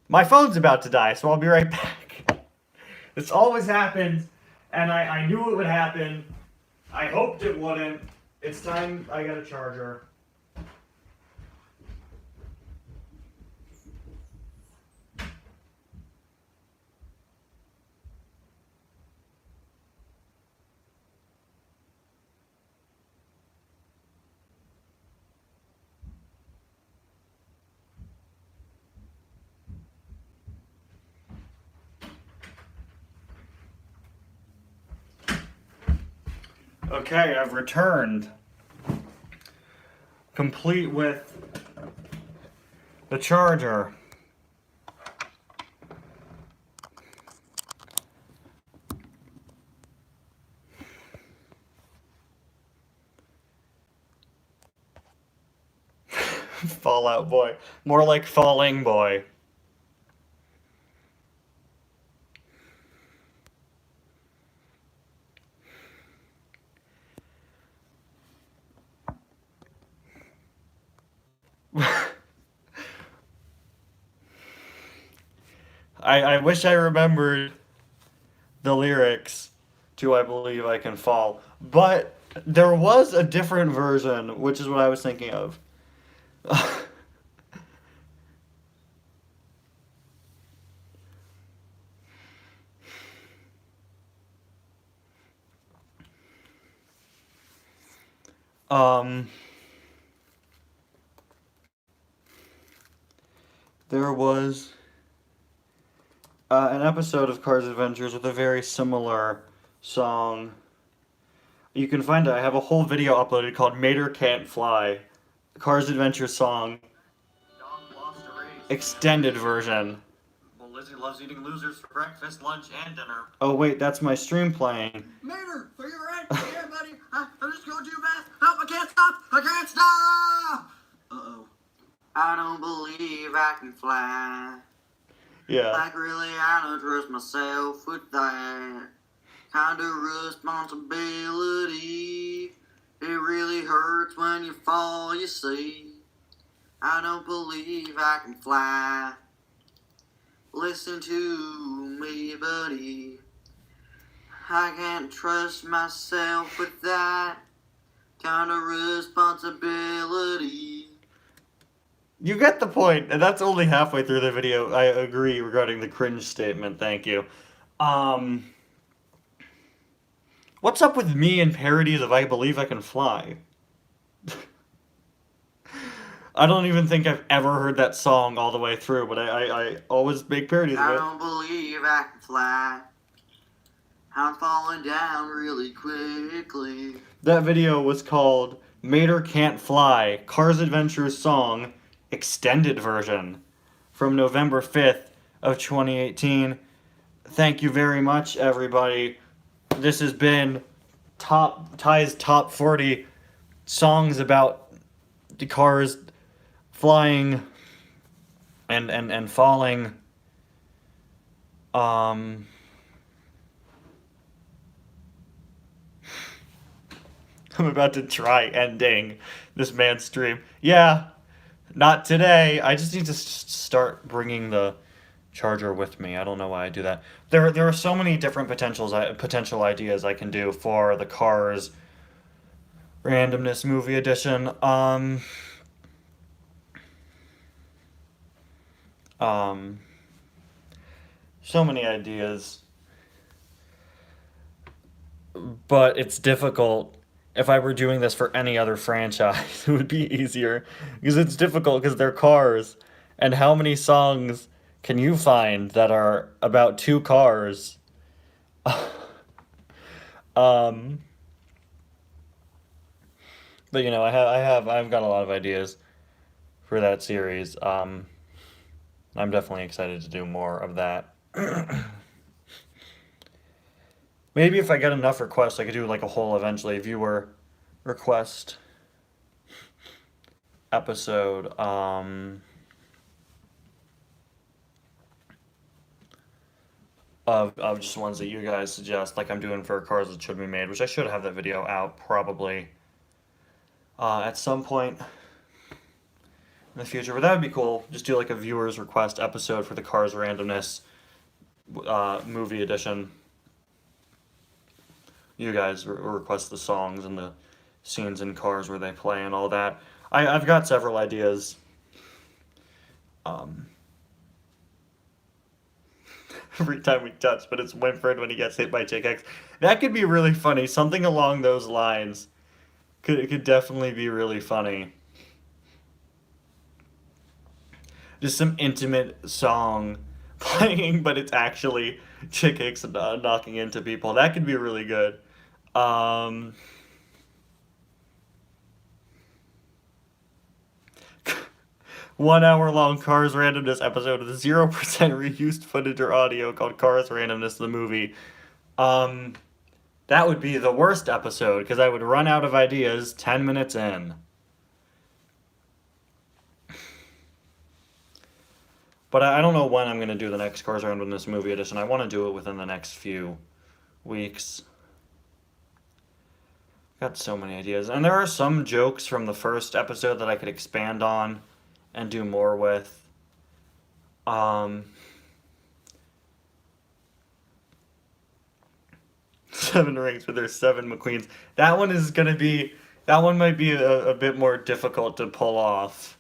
my phone's about to die, so I'll be right back. This always happens, and I knew it would happen. I hoped it wouldn't. It's time I got a charger. Okay, I've returned. Complete with the charger. Fallout Boy. More like Falling Boy. I wish I remembered the lyrics to I Believe I Can Fall. But there was a different version, which is what I was thinking of. um, there was an episode of Cars Adventures with a very similar song. You can find it. I have a whole video uploaded called Mater Can't Fly. Cars Adventure song. Dog lost a race. Extended version. Well, Lizzie loves eating losers for breakfast, lunch, and dinner. Oh, wait, that's my stream playing. Mater, for your right here, buddy. I'm just going too fast. Help, I can't stop. I can't stop. Uh-oh. I don't believe I can fly. Yeah. Like, really, I don't trust myself with that kind of responsibility. It really hurts when you fall, you see. I don't believe I can fly. Listen to me, buddy. I can't trust myself with that kind of responsibility. You get the point, and that's only halfway through the video. I agree regarding the cringe statement, thank you. Um, what's up with me and parodies of I Believe I Can Fly? I don't even think I've ever heard that song all the way through, but I always make parodies of I it. don't believe I can fly. I'm falling down really quickly. That video was called Mater Can't Fly, Cars Adventures Song, Extended Version, from November 5th of 2018. Thank you very much, everybody. This has been Ty's top 40 songs about the cars flying and falling. I'm about to try ending this man's stream. Yeah, not today. I just need to start bringing the charger with me. I don't know why I do that. There are so many different potential ideas I can do for the Cars Randomness Movie Edition. Um, so many ideas, but it's difficult. If I were doing this for any other franchise, it would be easier because it's difficult because they're cars. And how many songs can you find that are about two cars? um, but you know, I've got a lot of ideas for that series. I'm definitely excited to do more of that. Maybe if I get enough requests, I could do like a whole eventually viewer request episode. Of just ones that you guys suggest, like I'm doing for Cars That Should Be Made, which I should have that video out probably at some point in the future. But that would be cool. Just do like a viewer's request episode for the Cars Randomness movie edition. You guys request the songs and the scenes in cars where they play and all that. I've got several ideas. Every time we touch, but it's Winfred when he gets hit by Chick X. That could be really funny. Something along those lines could definitely be really funny. Just some intimate song playing, but it's actually Chick X knocking into people. That could be really good. 1 hour long Cars Randomness episode with 0% reused footage or audio called Cars Randomness the movie. That would be the worst episode because I would run out of ideas 10 minutes in. But I don't know when I'm going to do the next Cars Randomness movie edition. I want to do it within the next few weeks. Got so many ideas. And there are some jokes from the first episode that I could expand on and do more with. Seven rings, but there's seven McQueens. That one might be a bit more difficult to pull off.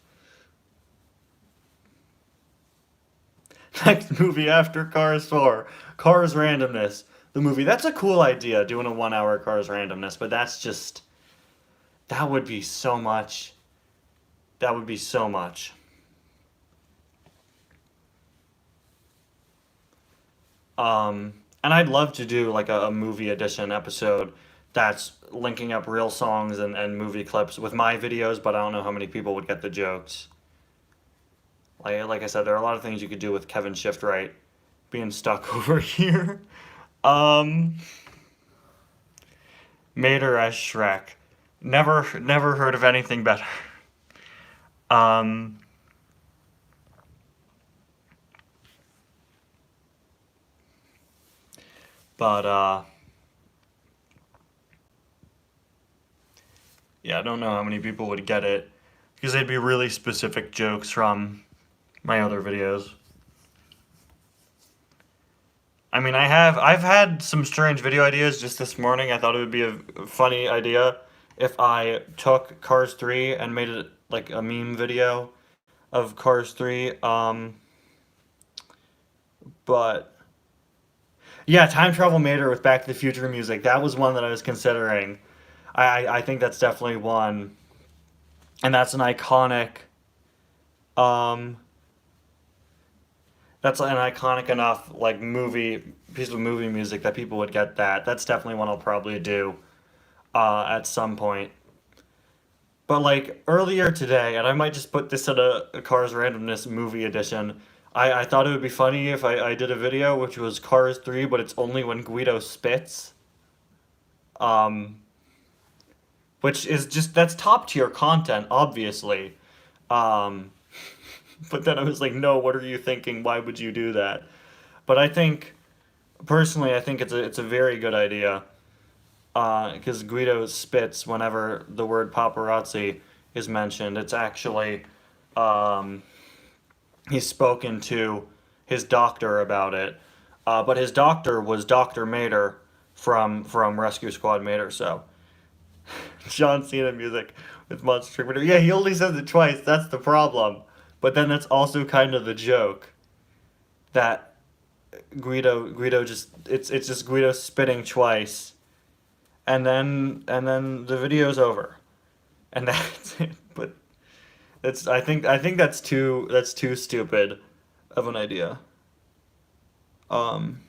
Next movie after Cars 4, Cars Randomness, the movie. That's a cool idea, doing a 1 hour Cars Randomness, but that would be so much. That would be so much. And I'd love to do like a movie edition episode that's linking up real songs and movie clips with my videos, but I don't know how many people would get the jokes. Like I said, there are a lot of things you could do with Kevin Shiftwright being stuck over here. Mater as Shrek. Never heard of anything better. But yeah, I don't know how many people would get it because they'd be really specific jokes from my other videos. I mean, I've had some strange video ideas just this morning. I thought it would be a funny idea if I took Cars 3 and made it like a meme video of Cars 3. But Yeah, Time Travel Mater with Back to the Future music. That was one that I was considering. I think that's definitely one. And that's an iconic um that's an iconic enough like movie piece of movie music that people would get that. That's definitely one I'll probably do at some point. But like earlier today, and I might just put this in a Cars Randomness movie edition. I thought it would be funny if I did a video which was Cars 3, but it's only when Guido spits. Um, which is just that's top tier content, obviously. Um, but then I was like, no, what are you thinking? Why would you do that? But I think personally, I think it's a very good idea. Because Guido spits whenever the word paparazzi is mentioned. It's actually um, he's spoken to his doctor about it, but his doctor was Doctor Mater from Rescue Squad Mater. So John Cena music with Monster Truck Mater. Yeah, he only says it twice. That's the problem. But then that's also kind of the joke that Guido just it's just Guido spitting twice, and then the video's over, and that's it. But it's I think that's too stupid of an idea. Um,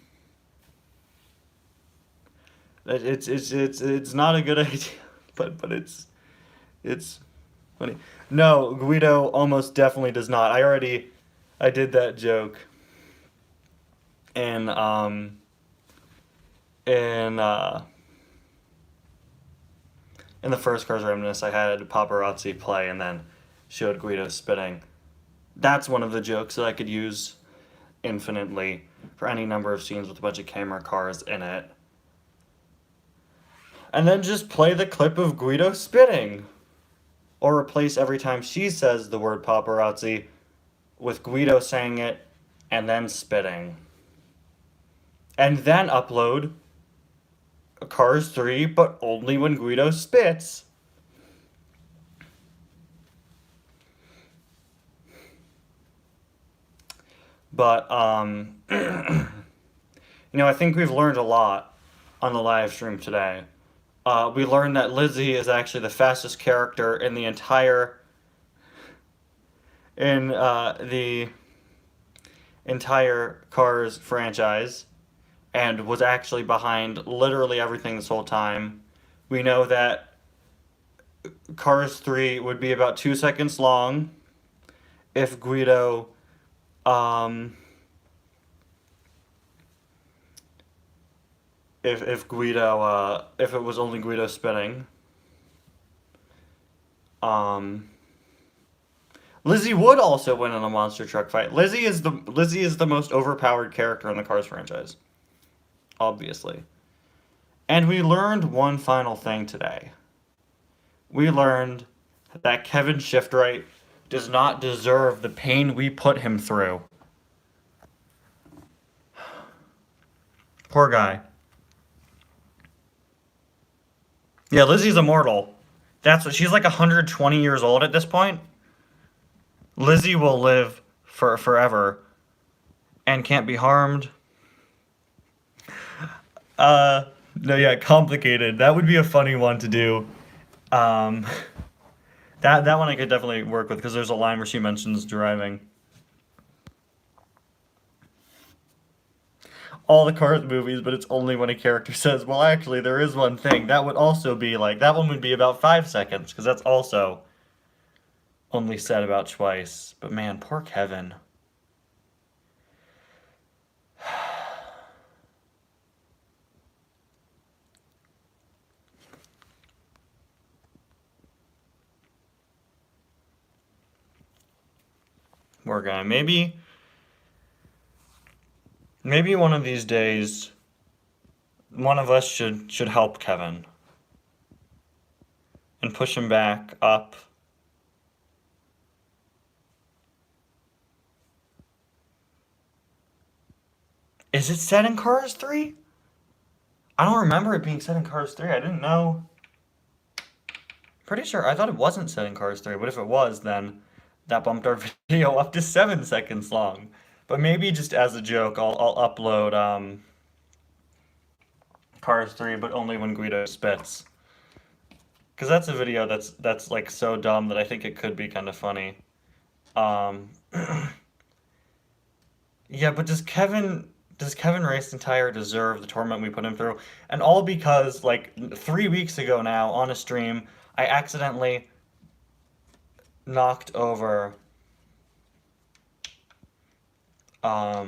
it's not a good idea, but it's funny. No, Guido almost definitely does not. I did that joke in in uh in the first Cars Reminisce. I had paparazzi play and then showed Guido spitting. That's one of the jokes that I could use infinitely for any number of scenes with a bunch of camera cars in it. And then just play the clip of Guido spitting. Or replace every time she says the word paparazzi with Guido saying it and then spitting. And then upload Cars 3, but only when Guido spits. But, I think we've learned a lot on the live stream today. We learned that Lizzie is actually the fastest character in the entire Cars franchise, and was actually behind literally everything this whole time. We know that Cars 3 would be about 2 seconds long if Guido um, if it was only Guido spinning. Lizzie would also win in a monster truck fight. Lizzie is the most overpowered character in the Cars franchise, obviously. And we learned one final thing today. We learned that Kevin Shiftright does not deserve the pain we put him through. Poor guy. Yeah, Lizzie's immortal. That's what she's like 120 years old at this point. Lizzie will live for forever and can't be harmed. No, yeah, complicated. That would be a funny one to do. Um, that one I could definitely work with because there's a line where she mentions driving. All the Cars movies, but it's only when a character says, well, actually, there is one thing. That would also be like, that one would be about 5 seconds, because that's also only said about twice. But man, poor Kevin. Poor guy. Maybe one of these days, one of us should help Kevin and push him back up. Is it set in Cars 3? I don't remember it being set in Cars 3. I didn't know. Pretty sure. I thought it wasn't set in Cars 3, but if it was, then that bumped our video up to 7 seconds long. But maybe just as a joke, I'll upload Cars 3, but only when Guido spits. Because that's a video that's like so dumb that I think it could be kind of funny. Yeah, but does Kevin Racing Tire deserve the torment we put him through? And all because like 3 weeks ago now on a stream, I accidentally knocked over yeah,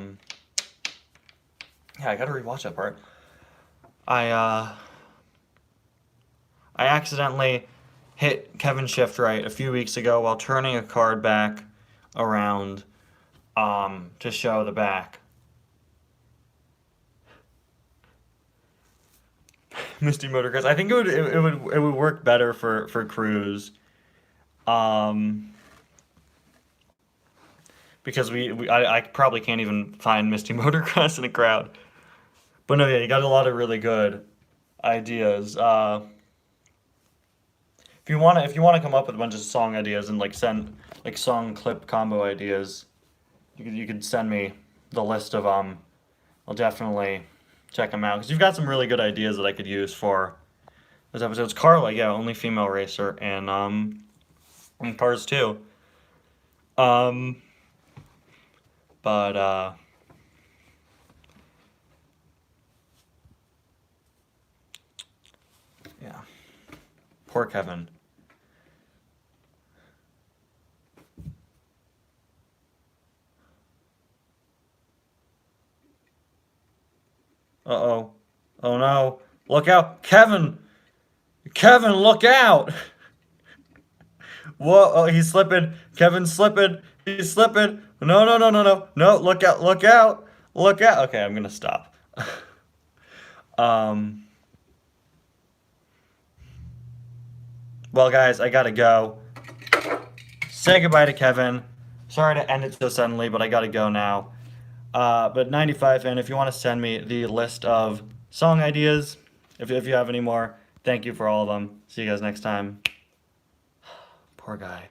I gotta rewatch that part. I accidentally hit Kevin Shift right a few weeks ago while turning a card back around to show the back. Misty Motocross. I think it would work better for Cruz. Because I probably can't even find Misty Motocross in a crowd. But no, yeah, you got a lot of really good ideas. If you wanna come up with a bunch of song ideas and like send like song clip combo ideas, you could send me the list of I'll definitely check them out because you've got some really good ideas that I could use for those episodes. Carla, yeah, only female racer, and Cars 2. But yeah, poor Kevin. Uh-oh. Oh no. Look out. Kevin! Kevin, look out! Whoa, oh, he's slipping. Kevin's slipping. He's slipping. No, no, no, no, no. No, look out, look out. Look out. Okay, I'm gonna stop. Well, guys, I gotta go. Say goodbye to Kevin. Sorry to end it so suddenly, but I gotta go now. But 95, and if you want to send me the list of song ideas, if you have any more, thank you for all of them. See you guys next time. Poor guy.